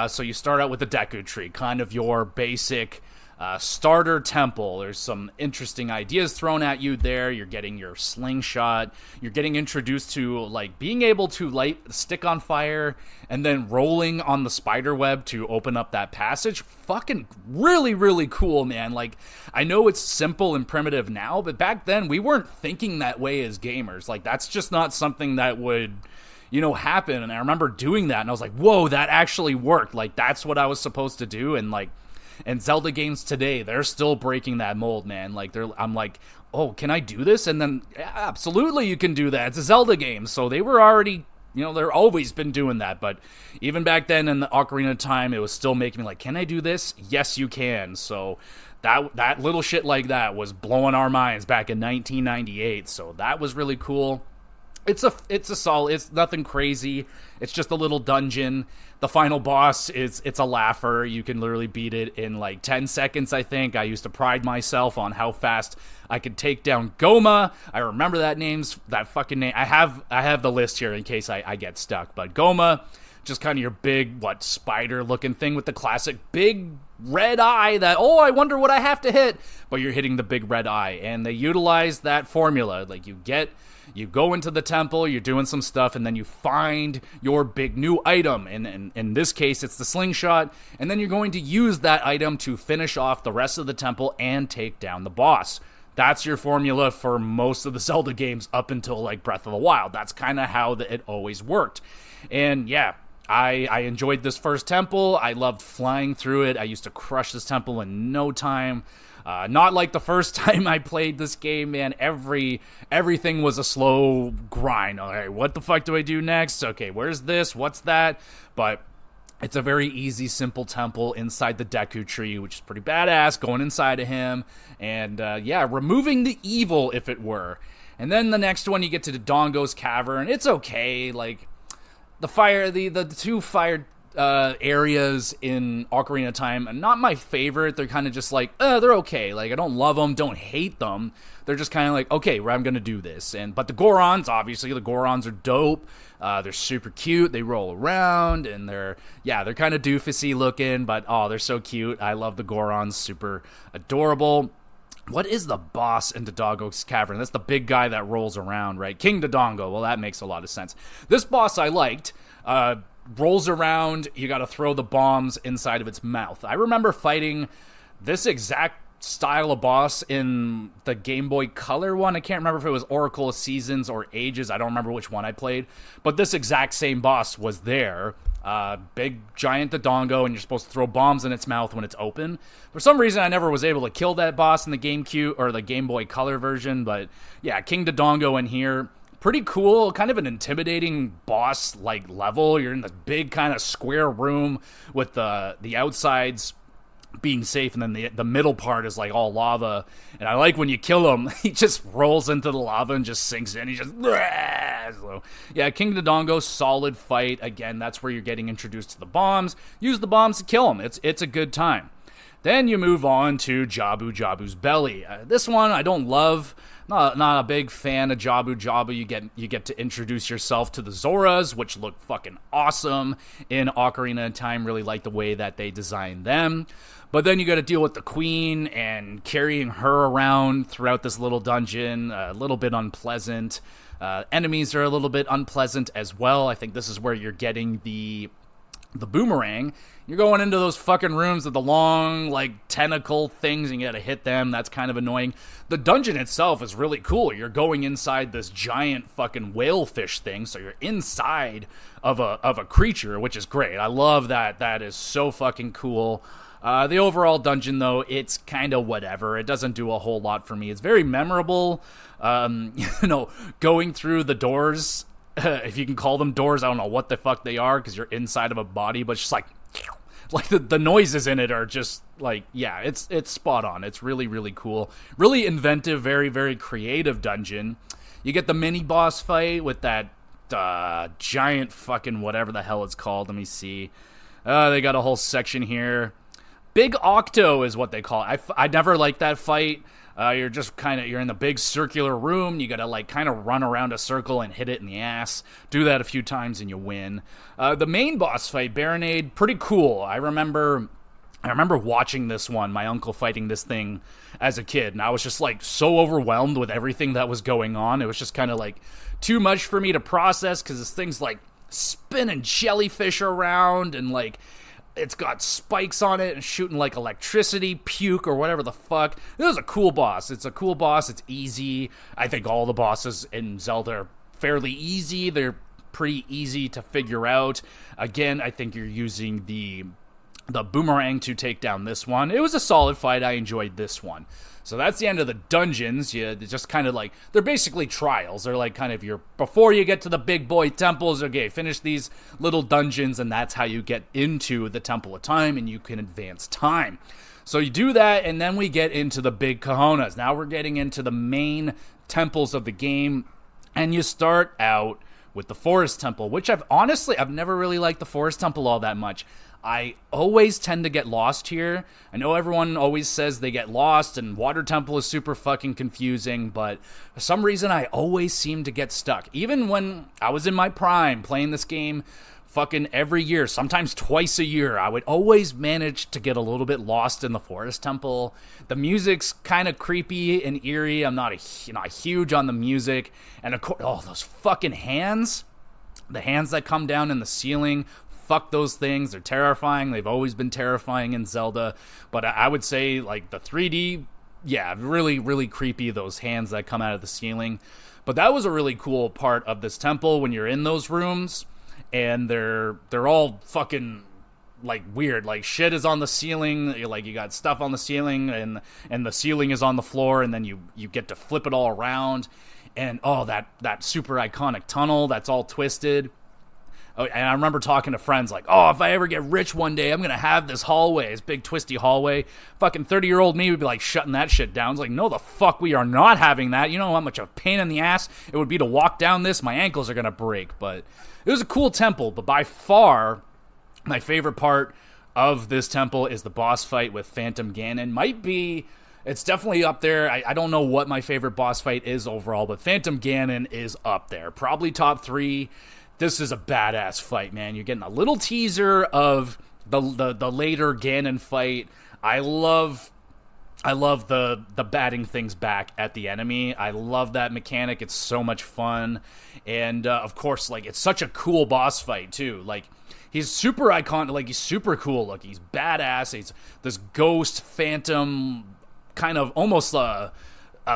So you start out with the Deku Tree, kind of your basic starter temple. There's some interesting ideas thrown at you there. You're getting your slingshot. You're getting introduced to, like, being able to light the stick on fire and then rolling on the spider web to open up that passage. Fucking really, really cool, man. Like, I know it's simple and primitive now, but back then we weren't thinking that way as gamers. Like, that's just not something that would, you know, happen. And I remember doing that and I was like, whoa, that actually worked. Like, that's what I was supposed to do. And, like, And Zelda games today, they're still breaking that mold, man. Like, I'm like, oh, can I do this? And then, yeah, absolutely you can do that. It's a Zelda game. So they were already, they're always been doing that. But even back then in the Ocarina of Time, it was still making me like, can I do this? Yes, you can. So that little shit like that was blowing our minds back in 1998. So that was really cool. It's nothing crazy. It's just a little dungeon. The final boss it's a laugher. You can literally beat it in like 10 seconds, I think. I used to pride myself on how fast I could take down Goma. I remember that fucking name. I have the list here in case I get stuck. But Goma, just kind of your big, spider looking thing with the classic big red eye that, I wonder what I have to hit. But you're hitting the big red eye. And they utilize that formula. Like, you go into the temple, you're doing some stuff, and then you find your big new item. And in this case, it's the slingshot. And then you're going to use that item to finish off the rest of the temple and take down the boss. That's your formula for most of the Zelda games up until, like, Breath of the Wild. That's kind of how it always worked. And, yeah, I enjoyed this first temple. I loved flying through it. I used to crush this temple in no time. Not like the first time I played this game, man. Everything was a slow grind. All right, what the fuck do I do next? Okay, where's this? What's that? But it's a very easy, simple temple inside the Deku Tree, which is pretty badass, going inside of him. And, removing the evil, if it were. And then the next one, you get to the Dongo's Cavern. It's okay. Like, the two fire areas in Ocarina of Time, not my favorite. They're kind of just like, they're okay. Like, I don't love them, don't hate them. They're just kind of like, okay, I'm gonna do this. But the Gorons, obviously, the Gorons are dope. They're super cute. They roll around, and they're kind of doofusy looking, but they're so cute. I love the Gorons, super adorable. What is the boss in Dodongo's Cavern? That's the big guy that rolls around, right? King Dodongo. Well, that makes a lot of sense. This boss I liked. Rolls around, you gotta throw the bombs inside of its mouth. I remember fighting this exact style of boss in the Game Boy Color one. I can't remember if it was Oracle of Seasons or Ages. I don't remember which one I played. But this exact same boss was there. Big giant Dodongo, and you're supposed to throw bombs in its mouth when it's open. For some reason, I never was able to kill that boss in the GameCube or the Game Boy Color version. But yeah, King Dodongo in here. Pretty cool, kind of an intimidating boss-like level. You're in this big kind of square room with the outsides being safe, and then the middle part is like all lava. And I like when you kill him, he just rolls into the lava and just sinks in. He just... So, yeah, King Dodongo, solid fight. Again, that's where you're getting introduced to the bombs. Use the bombs to kill him. It's a good time. Then you move on to Jabu's Belly. This one I don't love. Not a big fan of Jabu. You get to introduce yourself to the Zoras, which look fucking awesome in Ocarina of Time. Really like the way that they designed them. But then you got to deal with the queen and carrying her around throughout this little dungeon. A little bit unpleasant. Enemies are a little bit unpleasant as well. I think this is where you're getting the boomerang. You're going into those fucking rooms with the long, like, tentacle things, and you gotta hit them. That's kind of annoying. The dungeon itself is really cool. You're going inside this giant fucking whalefish thing, so you're inside of a creature, which is great. I love that. That is so fucking cool. The overall dungeon, though, it's kind of whatever. It doesn't do a whole lot for me. It's very memorable. Going through the doors, if you can call them doors, I don't know what the fuck they are, because you're inside of a body, but it's just like the noises in it are just like, yeah, it's spot on. It's really, really cool. Really inventive, very, very creative dungeon. You get the mini boss fight with that giant fucking whatever the hell it's called. Let me see. They got a whole section here. Big Octo is what they call it. I never liked that fight. You're just you're in the big circular room. You gotta like kind of run around a circle and hit it in the ass. Do that a few times and you win. The main boss fight, Baronade, pretty cool. I remember watching this one, my uncle fighting this thing as a kid, and I was just like so overwhelmed with everything that was going on. It was just kind of like too much for me to process, because this thing's like spinning jellyfish around, and like it's got spikes on it and shooting like electricity, puke, or whatever the fuck. This is a cool boss. It's a cool boss. It's easy. I think all the bosses in Zelda are fairly easy. They're pretty easy to figure out. Again, I think you're using the the boomerang to take down this one. It was a solid fight. I enjoyed this one. So that's the end of the dungeons. You just kind of like, they're basically trials. They're like kind of before you get to the big boy temples, okay, finish these little dungeons, and that's how you get into the Temple of Time, and you can advance time. So you do that, and then we get into the big Kahonas. Now we're getting into the main temples of the game, and you start out with the Forest Temple, which I've never really liked the Forest Temple all that much. I always tend to get lost here. I know everyone always says they get lost, and Water Temple is super fucking confusing, but for some reason I always seem to get stuck. Even when I was in my prime playing this game fucking every year, sometimes twice a year, I would always manage to get a little bit lost in the Forest Temple. The music's kind of creepy and eerie. I'm not huge on the music. And of course, those fucking hands. The hands that come down in the ceiling. Fuck those things. They're terrifying. They've always been terrifying in Zelda. But I would say, like, the 3D, yeah, really, really creepy, those hands that come out of the ceiling. But that was a really cool part of this temple when you're in those rooms, and they're all fucking, like, weird. Like, shit is on the ceiling. Like, you got stuff on the ceiling, and the ceiling is on the floor, and then you get to flip it all around. And, that super iconic tunnel that's all twisted. Oh, and I remember talking to friends like, if I ever get rich one day, I'm going to have this hallway, this big twisty hallway. Fucking 30-year-old me would be like shutting that shit down. It's like, no, the fuck, we are not having that. You know how much of a pain in the ass it would be to walk down this? My ankles are going to break. But it was a cool temple. But by far, my favorite part of this temple is the boss fight with Phantom Ganon. It's definitely up there. I don't know what my favorite boss fight is overall, but Phantom Ganon is up there. Probably top 3. This is a badass fight, man. You're getting a little teaser of the later Ganon fight. I love the batting things back at the enemy. I love that mechanic. It's so much fun. And, of course, like, it's such a cool boss fight, too. Like, he's super iconic. Like, he's super cool. Look, he's badass. He's this ghost phantom, kind of almost a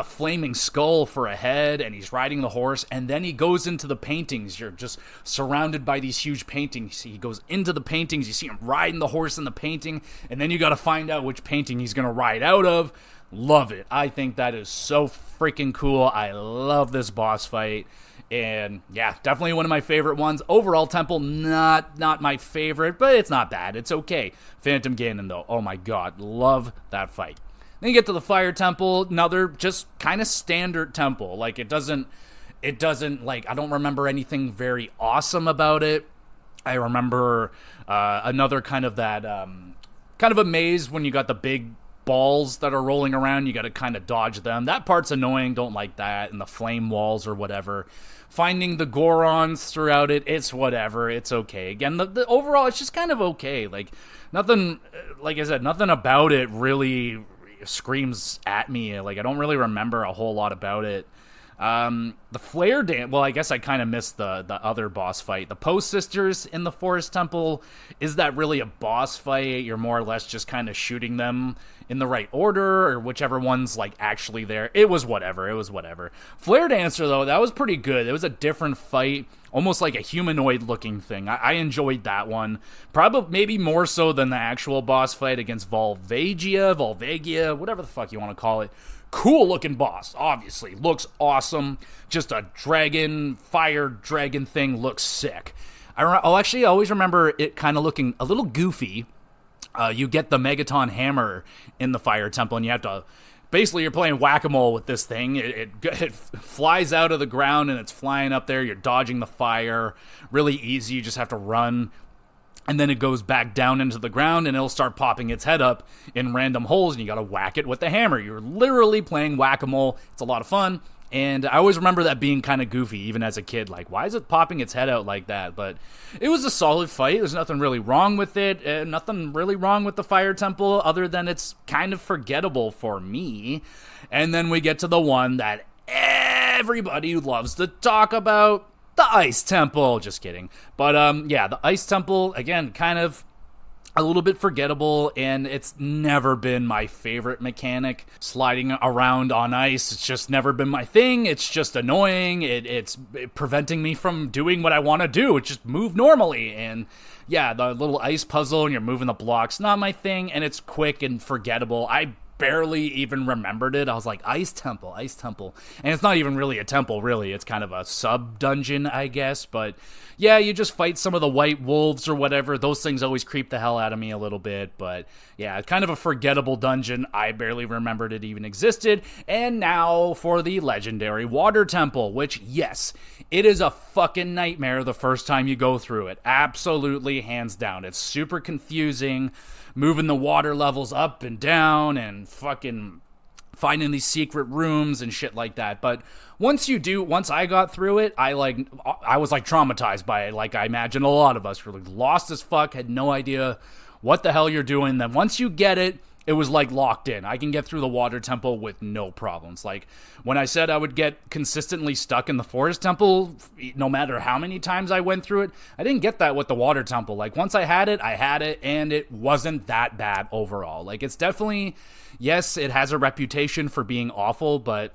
flaming skull for a head, and he's riding the horse, and then he goes into the paintings. You're just surrounded by these huge paintings. He goes into the paintings, you see him riding the horse in the painting, and then you gotta find out which painting he's gonna ride out of. Love it. I think that is so freaking cool. I love this boss fight, and yeah, definitely one of my favorite ones. Overall, Temple, not my favorite, but it's not bad. It's okay. Phantom Ganon, though, oh my god, love that fight. Then you get to the Fire Temple, another just kind of standard temple. Like, it doesn't, like, I don't remember anything very awesome about it. I remember another kind of that, kind of a maze when you got the big balls that are rolling around. You got to kind of dodge them. That part's annoying, don't like that, and the flame walls or whatever. Finding the Gorons throughout it, it's whatever, it's okay. Again, the overall, it's just kind of okay. Like, nothing, like I said, nothing about it really screams at me. Like, I don't really remember a whole lot about it. The flare dance, well, I guess I kind of missed the other boss fight. The Poe Sisters in the Forest Temple, is that really a boss fight? You're more or less just kind of shooting them in the right order, or whichever one's like actually there. It was whatever. Flare Dancer, though, that was pretty good. It was a different fight, almost like a humanoid looking thing. I enjoyed that one. Probably maybe more so than the actual boss fight against Volvagia, whatever the fuck you want to call it. Cool looking boss, obviously. Looks awesome. Just a fire dragon thing, looks sick. I always remember it kind of looking a little goofy. You get the Megaton Hammer in the Fire Temple, and you have to... Basically, you're playing whack-a-mole with this thing. It flies out of the ground, and it's flying up there. You're dodging the fire. Really easy. You just have to run. And then it goes back down into the ground, and it'll start popping its head up in random holes, and you gotta whack it with the hammer. You're literally playing whack-a-mole. It's a lot of fun. And I always remember that being kind of goofy, even as a kid. Like, why is it popping its head out like that? But it was a solid fight. There's nothing really wrong with it. Nothing really wrong with the Fire Temple, other than it's kind of forgettable for me. And then we get to the one that everybody loves to talk about, the Ice Temple. Just kidding. But, yeah, the Ice Temple, again, kind of... a little bit forgettable, and it's never been my favorite mechanic. Sliding around on ice, it's just never been my thing. It's just annoying. It's preventing me from doing what I want to do. It's just move normally. And yeah, the little ice puzzle and you're moving the blocks, not my thing, and it's quick and forgettable. I barely even remembered it. I was like, Ice Temple. And it's not even really a temple, really. It's kind of a sub-dungeon, I guess. But yeah, you just fight some of the white wolves or whatever. Those things always creep the hell out of me a little bit. But yeah, kind of a forgettable dungeon. I barely remembered it even existed. And now for the legendary Water Temple, which, yes, it is a fucking nightmare the first time you go through it. Absolutely, hands down. It's super confusing. Moving the water levels up and down and fucking finding these secret rooms and shit like that. But once I got through it, I was like traumatized by it. Like I imagine a lot of us were like lost as fuck, had no idea what the hell you're doing. Then once you get it, it was like locked in. I can get through the Water Temple with no problems. Like when I said I would get consistently stuck in the Forest Temple, no matter how many times I went through it, I didn't get that with the Water Temple. Like once I had it, and it wasn't that bad overall. Like it's definitely, yes, it has a reputation for being awful, but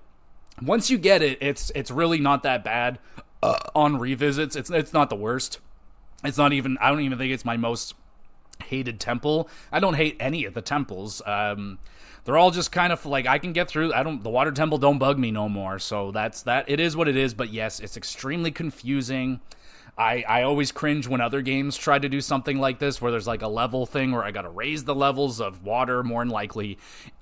once you get it, it's really not that bad. On revisits, it's not the worst. It's not even, I don't even think it's my most hated temple. I don't hate any of the temples. They're all just kind of like I can get through. The Water Temple don't bug me no more. So that's that. It is what it is. But yes, it's extremely confusing. I always cringe when other games try to do something like this, where there's like a level thing where I got to raise the levels of water more than likely.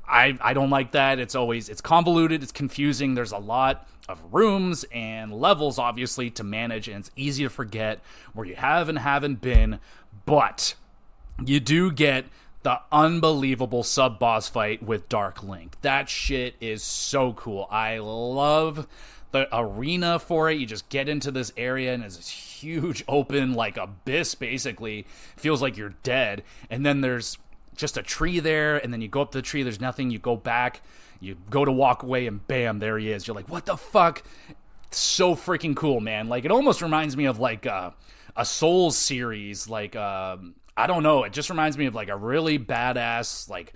I don't like that. It's convoluted. It's confusing. There's a lot of rooms and levels, obviously, to manage, and it's easy to forget where you have and haven't been. But you do get the unbelievable sub-boss fight with Dark Link. That shit is so cool. I love the arena for it. You just get into this area and it's this huge open like abyss, basically. Feels like you're dead. And then there's just a tree there, and then you go up to the tree, there's nothing, you go back, you go to walk away, and bam, there he is. You're like, what the fuck? So freaking cool, man. Like, it almost reminds me of like a Souls series, like I don't know. It just reminds me of like a really badass, like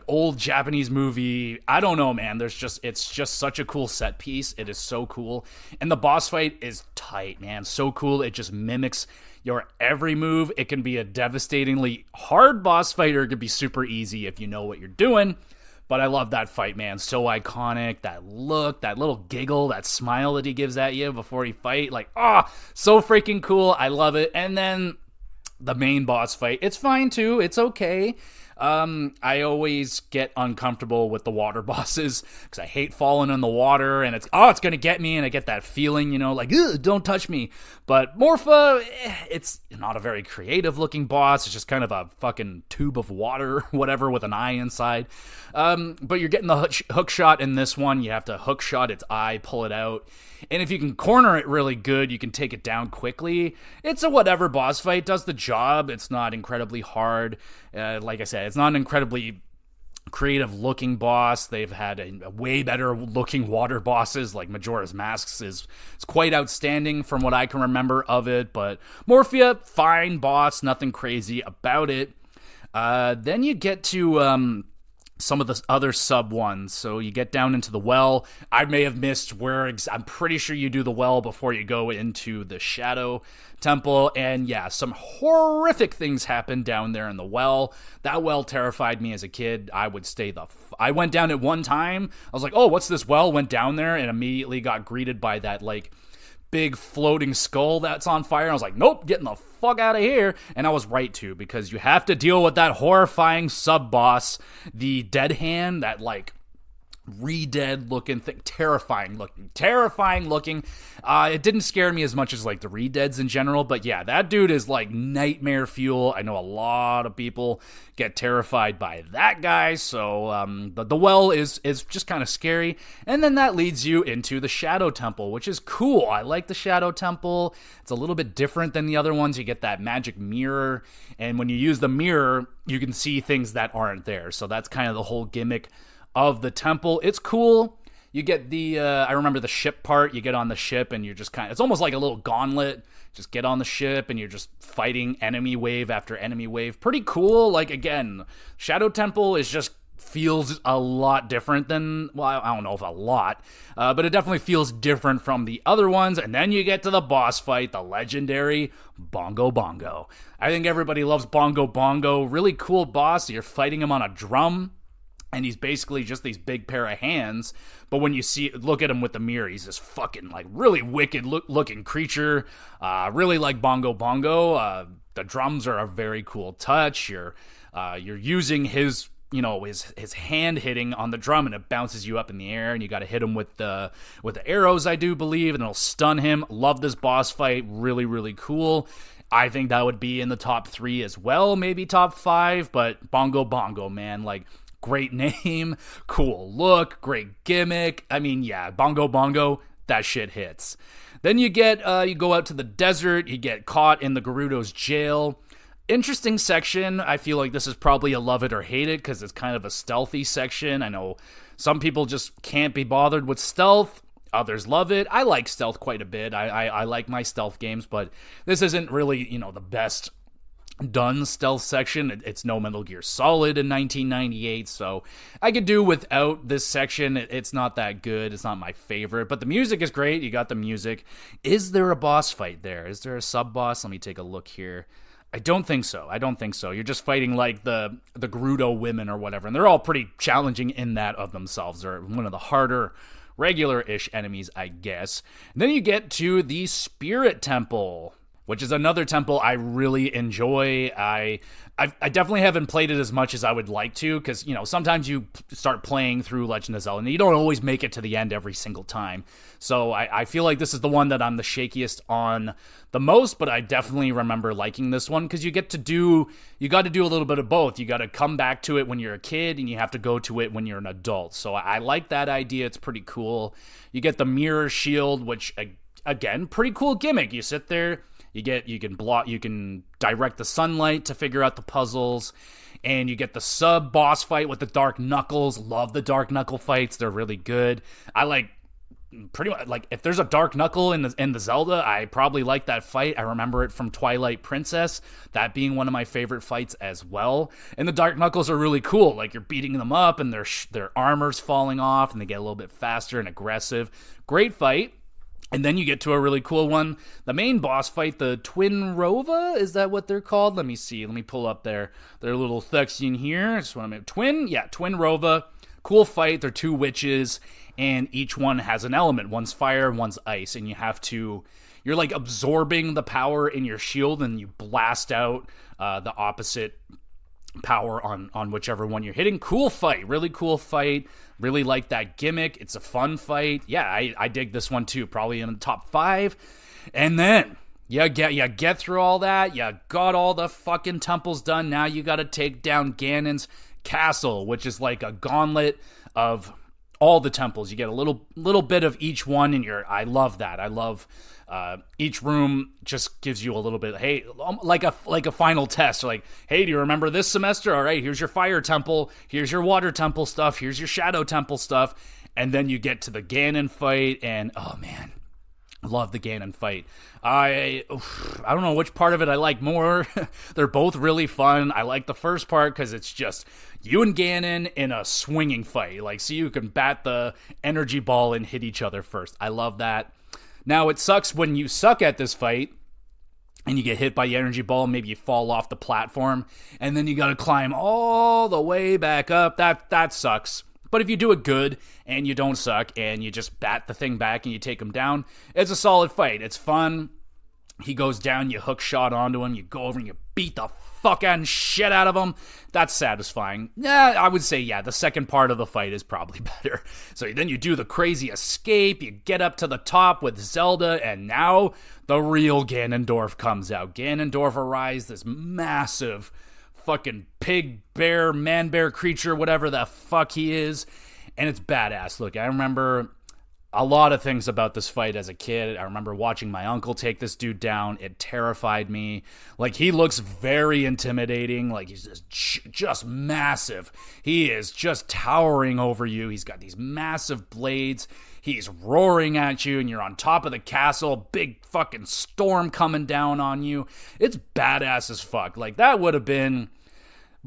old Japanese movie. I don't know, man. It's just such a cool set piece. It is so cool. And the boss fight is tight, man. So cool. It just mimics your every move. It can be a devastatingly hard boss fight, or it could be super easy if you know what you're doing. But I love that fight, man. So iconic. That look, that little giggle, that smile that he gives at you before you fight. Like, so freaking cool. I love it. And then the main boss fight, it's fine too. It's okay. I always get uncomfortable with the water bosses because I hate falling in the water, and it's gonna get me, and I get that feeling, like, don't touch me. But Morpha, it's not a very creative looking boss. It's just kind of a fucking tube of water, whatever, with an eye inside. But you're getting the hook shot in this one. You have to hook shot its eye, pull it out. And if you can corner it really good, you can take it down quickly. It's a whatever boss fight, does the job. It's not incredibly hard. Like I said, it's not an incredibly creative looking boss. They've had a way better looking water bosses, like Majora's Masks is quite outstanding from what I can remember of it. But Morphia, fine boss, nothing crazy about it. Then you get to some of the other sub ones. So you get down into the well. I may have missed where I'm pretty sure you do the well before you go into the Shadow Temple. And yeah, some horrific things happen down there in the well. That well terrified me as a kid. I would stay I went down at one time. I was like, oh, what's this well? Went down there and immediately got greeted by that like big floating skull that's on fire. I was like, nope, getting the fuck out of here. And I was right to, because you have to deal with that horrifying sub boss, the Dead Hand, that like re-dead looking thing. Terrifying looking. It didn't scare me as much as like the re-deads in general, but yeah, that dude is like nightmare fuel. I know a lot of people get terrified by that guy, so the well is just kind of scary. And then that leads you into the Shadow Temple, which is cool. I like the Shadow Temple. It's a little bit different than the other ones. You get that magic mirror, and when you use the mirror, you can see things that aren't there. So that's kind of the whole gimmick of the temple. It's cool. You get the, I remember the ship part. You get on the ship and you're just it's almost like a little gauntlet. Just get on the ship and you're just fighting enemy wave after enemy wave. Pretty cool. Like, again, Shadow Temple feels a lot different than, well, I don't know if a lot, but it definitely feels different from the other ones. And then you get to the boss fight, the legendary Bongo Bongo. I think everybody loves Bongo Bongo. Really cool boss. You're fighting him on a drum. And he's basically just these big pair of hands. But when you look at him with the mirror, he's this fucking, like, really wicked looking creature. Really like Bongo Bongo. The drums are a very cool touch. You're using his hand hitting on the drum, and it bounces you up in the air, and you got to hit him with the arrows, I do believe, and it'll stun him. Love this boss fight. Really, really cool. I think that would be in the top 3 as well, maybe top 5, but Bongo Bongo, man, like, great name, cool look, great gimmick. I mean, yeah, Bongo Bongo, that shit hits. Then you go out to the desert, you get caught in the Gerudo's jail. Interesting section. I feel like this is probably a love it or hate it because it's kind of a stealthy section. I know some people just can't be bothered with stealth. Others love it. I like stealth quite a bit. I like my stealth games, but this isn't really, the best done stealth section. It's no Metal Gear Solid in 1998, so I could do without this section. It's not that good. It's not my favorite, but the music is great. You got the music. Is there a boss fight there? Is there a sub-boss? Let me take a look here. I don't think so. You're just fighting like the Gerudo women or whatever, and they're all pretty challenging in that of themselves. They're one of the harder regular-ish enemies, I guess. And then you get to the Spirit Temple, which is another temple I really enjoy. I definitely haven't played it as much as I would like to, because, sometimes you start playing through Legend of Zelda, and you don't always make it to the end every single time. So I feel like this is the one that I'm the shakiest on the most, but I definitely remember liking this one, because you got to do a little bit of both. You got to come back to it when you're a kid, and you have to go to it when you're an adult. So I like that idea. It's pretty cool. You get the mirror shield, which, again, pretty cool gimmick. You sit there, you can direct the sunlight to figure out the puzzles, and you get the sub-boss fight with the Dark Knuckles. Love the Dark Knuckle fights. They're really good. I like, pretty much, like, if there's a Dark Knuckle in the Zelda, I probably like that fight. I remember it from Twilight Princess, that being one of my favorite fights as well. And the Dark Knuckles are really cool. Like, you're beating them up, and their armor's falling off, and they get a little bit faster and aggressive. Great fight. And then you get to a really cool one. The main boss fight, the Twin Rova, is that what they're called? Let me see. Let me pull up their little section here. I just want to make Twin Rova. Cool fight. They're 2 witches, and each one has an element. One's fire, one's ice, and you're like absorbing the power in your shield, and you blast out the opposite power on whichever one you're hitting. Cool fight. Really cool fight. Really like that gimmick. It's a fun fight. Yeah, I dig this one too. Probably in the top 5. And then you get through all that. You got all the fucking temples done. Now you got to take down Ganon's castle, which is like a gauntlet of all the temples. You get a little bit of each one, and I love that. I love each room just gives you a little bit, hey, like a final test. Like, hey, do you remember this semester? All right, here's your fire temple, here's your water temple stuff, here's your shadow temple stuff, and then you get to the Ganon fight, and oh man, love the Ganon fight. I don't know which part of it I like more. They're both really fun. I like the first part because it's just you and Ganon in a swinging fight. Like, so you can bat the energy ball and hit each other first. I love that. Now, it sucks when you suck at this fight and you get hit by the energy ball, maybe you fall off the platform, and then you gotta climb all the way back up. That sucks. But if you do it good, and you don't suck, and you just bat the thing back and you take him down, it's a solid fight. It's fun. He goes down, you hook shot onto him, you go over and you beat the fucking shit out of him. That's satisfying. Yeah, I would say, the second part of the fight is probably better. So then you do the crazy escape, you get up to the top with Zelda, and now the real Ganondorf comes out. Ganondorf arrives, this massive fucking pig, bear, man-bear creature, whatever the fuck he is, and it's badass. Look, I remember a lot of things about this fight as a kid. I remember watching my uncle take this dude down. It terrified me. Like, he looks very intimidating. Like, he's just massive. He is just towering over you. He's got these massive blades. He's roaring at you, and you're on top of the castle. Big fucking storm coming down on you. It's badass as fuck. Like, that would have been...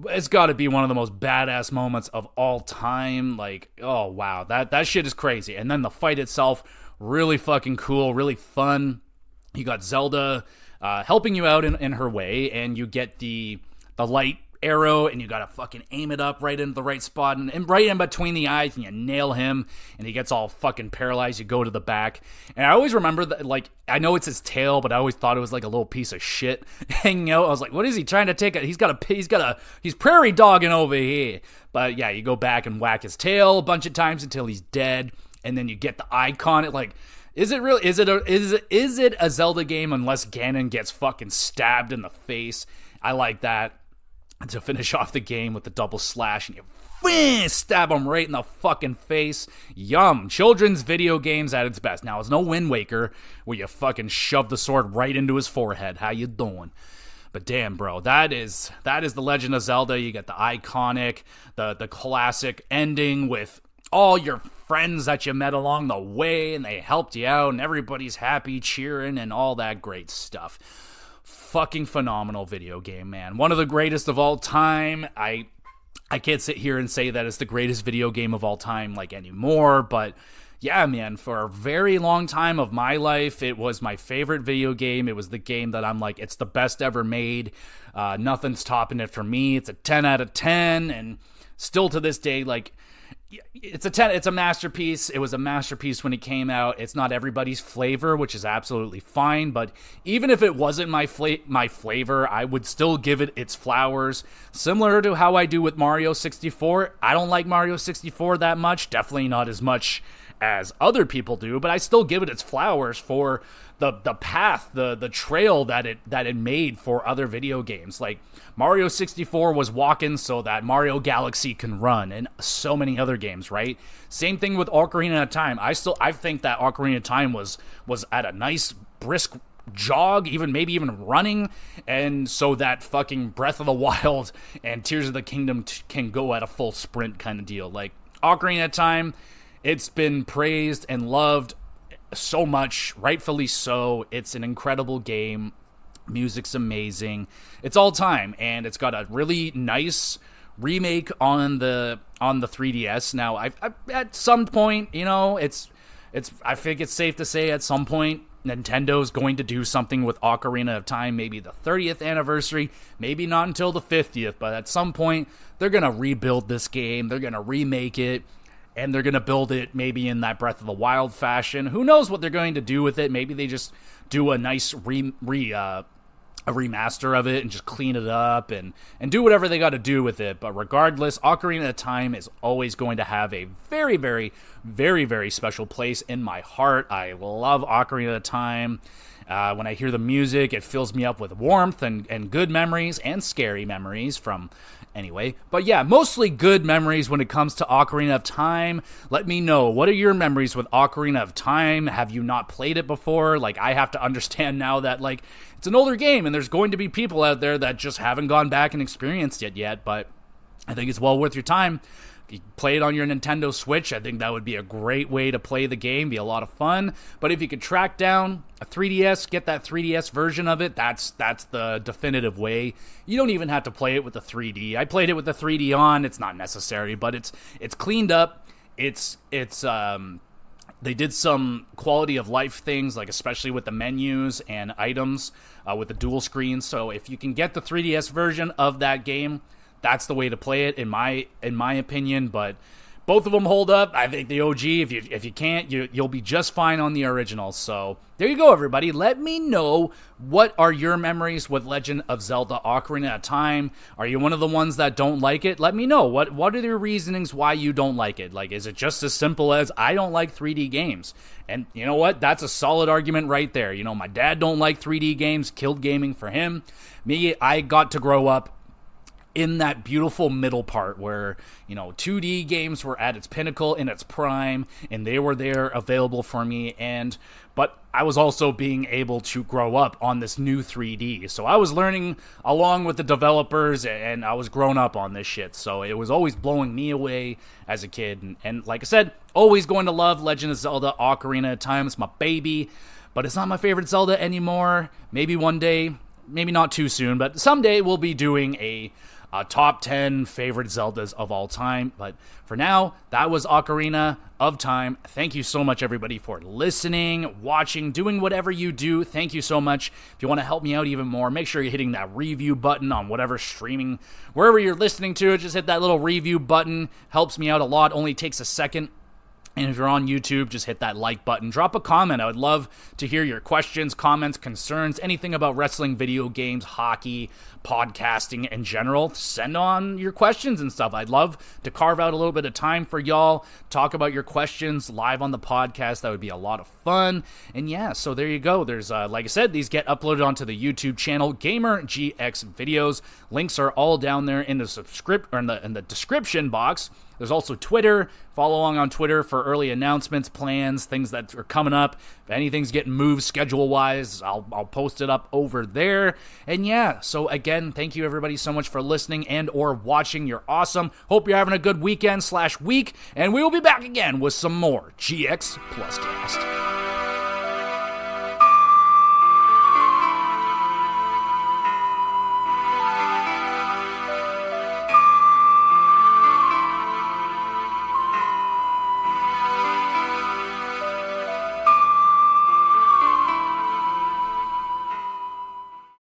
It's got to be one of the most badass moments of all time. Like, oh, wow. That shit is crazy. And then the fight itself, really fucking cool, really fun. You got Zelda helping you out in her way, and you get the light arrow, and you got to fucking aim it up right into the right spot, and right in between the eyes, and you nail him, and he gets all fucking paralyzed. You go to the back. And I always remember that, like, I know it's his tail, but I always thought it was like a little piece of shit hanging out. I was like, what is he trying to take? He's prairie dogging over here. But yeah, you go back and whack his tail a bunch of times until he's dead, and then you get the icon. Like, is it a Zelda game unless Ganon gets fucking stabbed in the face? I like that. To finish off the game with the double slash, and you stab him right in the fucking face. Yum. Children's video games at its best. Now, it's no Wind Waker where you fucking shove the sword right into his forehead. How you doing? But damn, bro, that is The Legend of Zelda. You get the iconic, the classic ending with all your friends that you met along the way, and they helped you out, and everybody's happy, cheering, and all that great stuff. Fucking phenomenal video game, man. One of the greatest of all time. I can't sit here and say that it's the greatest video game of all time, like, anymore, but yeah, man, for a very long time of my life, it was my favorite video game. It was the game that I'm like, it's the best ever made. Nothing's topping it for me. It's a 10 out of 10, and still to this day, like, it's a 10. It's a masterpiece. It was a masterpiece when it came out. It's not everybody's flavor, which is absolutely fine. But even if it wasn't my flavor, I would still give it its flowers. Similar to how I do with Mario 64. I don't like Mario 64 that much. Definitely not as much as other people do. But I still give it its flowers for the path, the trail that it made for other video games. Like, Mario 64 was walking so that Mario Galaxy can run, and so many other games, right? Same thing with Ocarina of Time. I think that Ocarina of Time was at a nice brisk jog, maybe even running, and so that fucking Breath of the Wild and Tears of the Kingdom can go at a full sprint kind of deal. Like, Ocarina of Time, it's been praised and loved so much, rightfully so. It's an incredible game. Music's amazing. It's all time, and it's got a really nice remake on the 3DS. Now, I at some point, you know, I think it's safe to say at some point Nintendo's going to do something with Ocarina of Time, maybe the 30th anniversary, maybe not until the 50th, but at some point they're going to rebuild this game. They're going to remake it. And they're going to build it maybe in that Breath of the Wild fashion. Who knows what they're going to do with it? Maybe they just do a nice remaster of it and just clean it up and do whatever they got to do with it. But regardless, Ocarina of Time is always going to have a very, very, very, very special place in my heart. I love Ocarina of Time. When I hear the music, it fills me up with warmth and good memories and scary memories from... Anyway, but yeah, mostly good memories when it comes to Ocarina of Time. Let me know, what are your memories with Ocarina of Time? Have you not played it before? Like, I have to understand now that, like, it's an older game, and there's going to be people out there that just haven't gone back and experienced it yet, but I think it's well worth your time. If you play it on your Nintendo Switch, I think that would be a great way to play the game, be a lot of fun. But if you could track down a 3DS, get that 3DS version of it, that's the definitive way. You don't even have to play it with the 3D. I played it with the 3D on. It's not necessary, but it's cleaned up. They did some quality of life things, like especially with the menus and items with the dual screens. So if you can get the 3DS version of that game, that's the way to play it, in my opinion. But both of them hold up. I think the OG, if you can't, you'll be just fine on the original. So there you go, everybody. Let me know, what are your memories with Legend of Zelda Ocarina of Time? Are you one of the ones that don't like it? Let me know. What are your reasonings why you don't like it? Like, is it just as simple as, I don't like 3D games? And you know what? That's a solid argument right there. You know, my dad don't like 3D games, killed gaming for him. Me, I got to grow up in that beautiful middle part where, 2D games were at its pinnacle, in its prime, and they were there available for me, but I was also being able to grow up on this new 3D. So I was learning along with the developers, and I was growing up on this shit. So it was always blowing me away as a kid. And like I said, always going to love Legend of Zelda Ocarina of Time. It's my baby, but it's not my favorite Zelda anymore. Maybe one day, maybe not too soon, but someday we'll be doing a top 10 favorite Zeldas of all time. But for now, that was Ocarina of Time. Thank you so much, everybody, for listening, watching, doing whatever you do. Thank you so much. If you want to help me out even more, make sure you're hitting that review button on whatever streaming, wherever you're listening to it. Just hit that little review button. Helps me out a lot. Only takes a second. And if you're on YouTube, just hit that like button. Drop a comment. I would love to hear your questions, comments, concerns, anything about wrestling, video games, hockey, podcasting in general. Send on your questions and stuff. I'd love to carve out a little bit of time for y'all, talk about your questions live on the podcast. That would be a lot of fun. And yeah, so there you go. There's, like I said, these get uploaded onto the YouTube channel, Gamer GX Videos. Links are all down there in the in the description box. There's also Twitter. Follow along on Twitter for early announcements, plans, things that are coming up. If anything's getting moved schedule-wise, I'll post it up over there. And yeah, so again, thank you everybody so much for listening and or watching. You're awesome. Hope you're having a good weekend/week, and we will be back again with some more GX Plus Cast.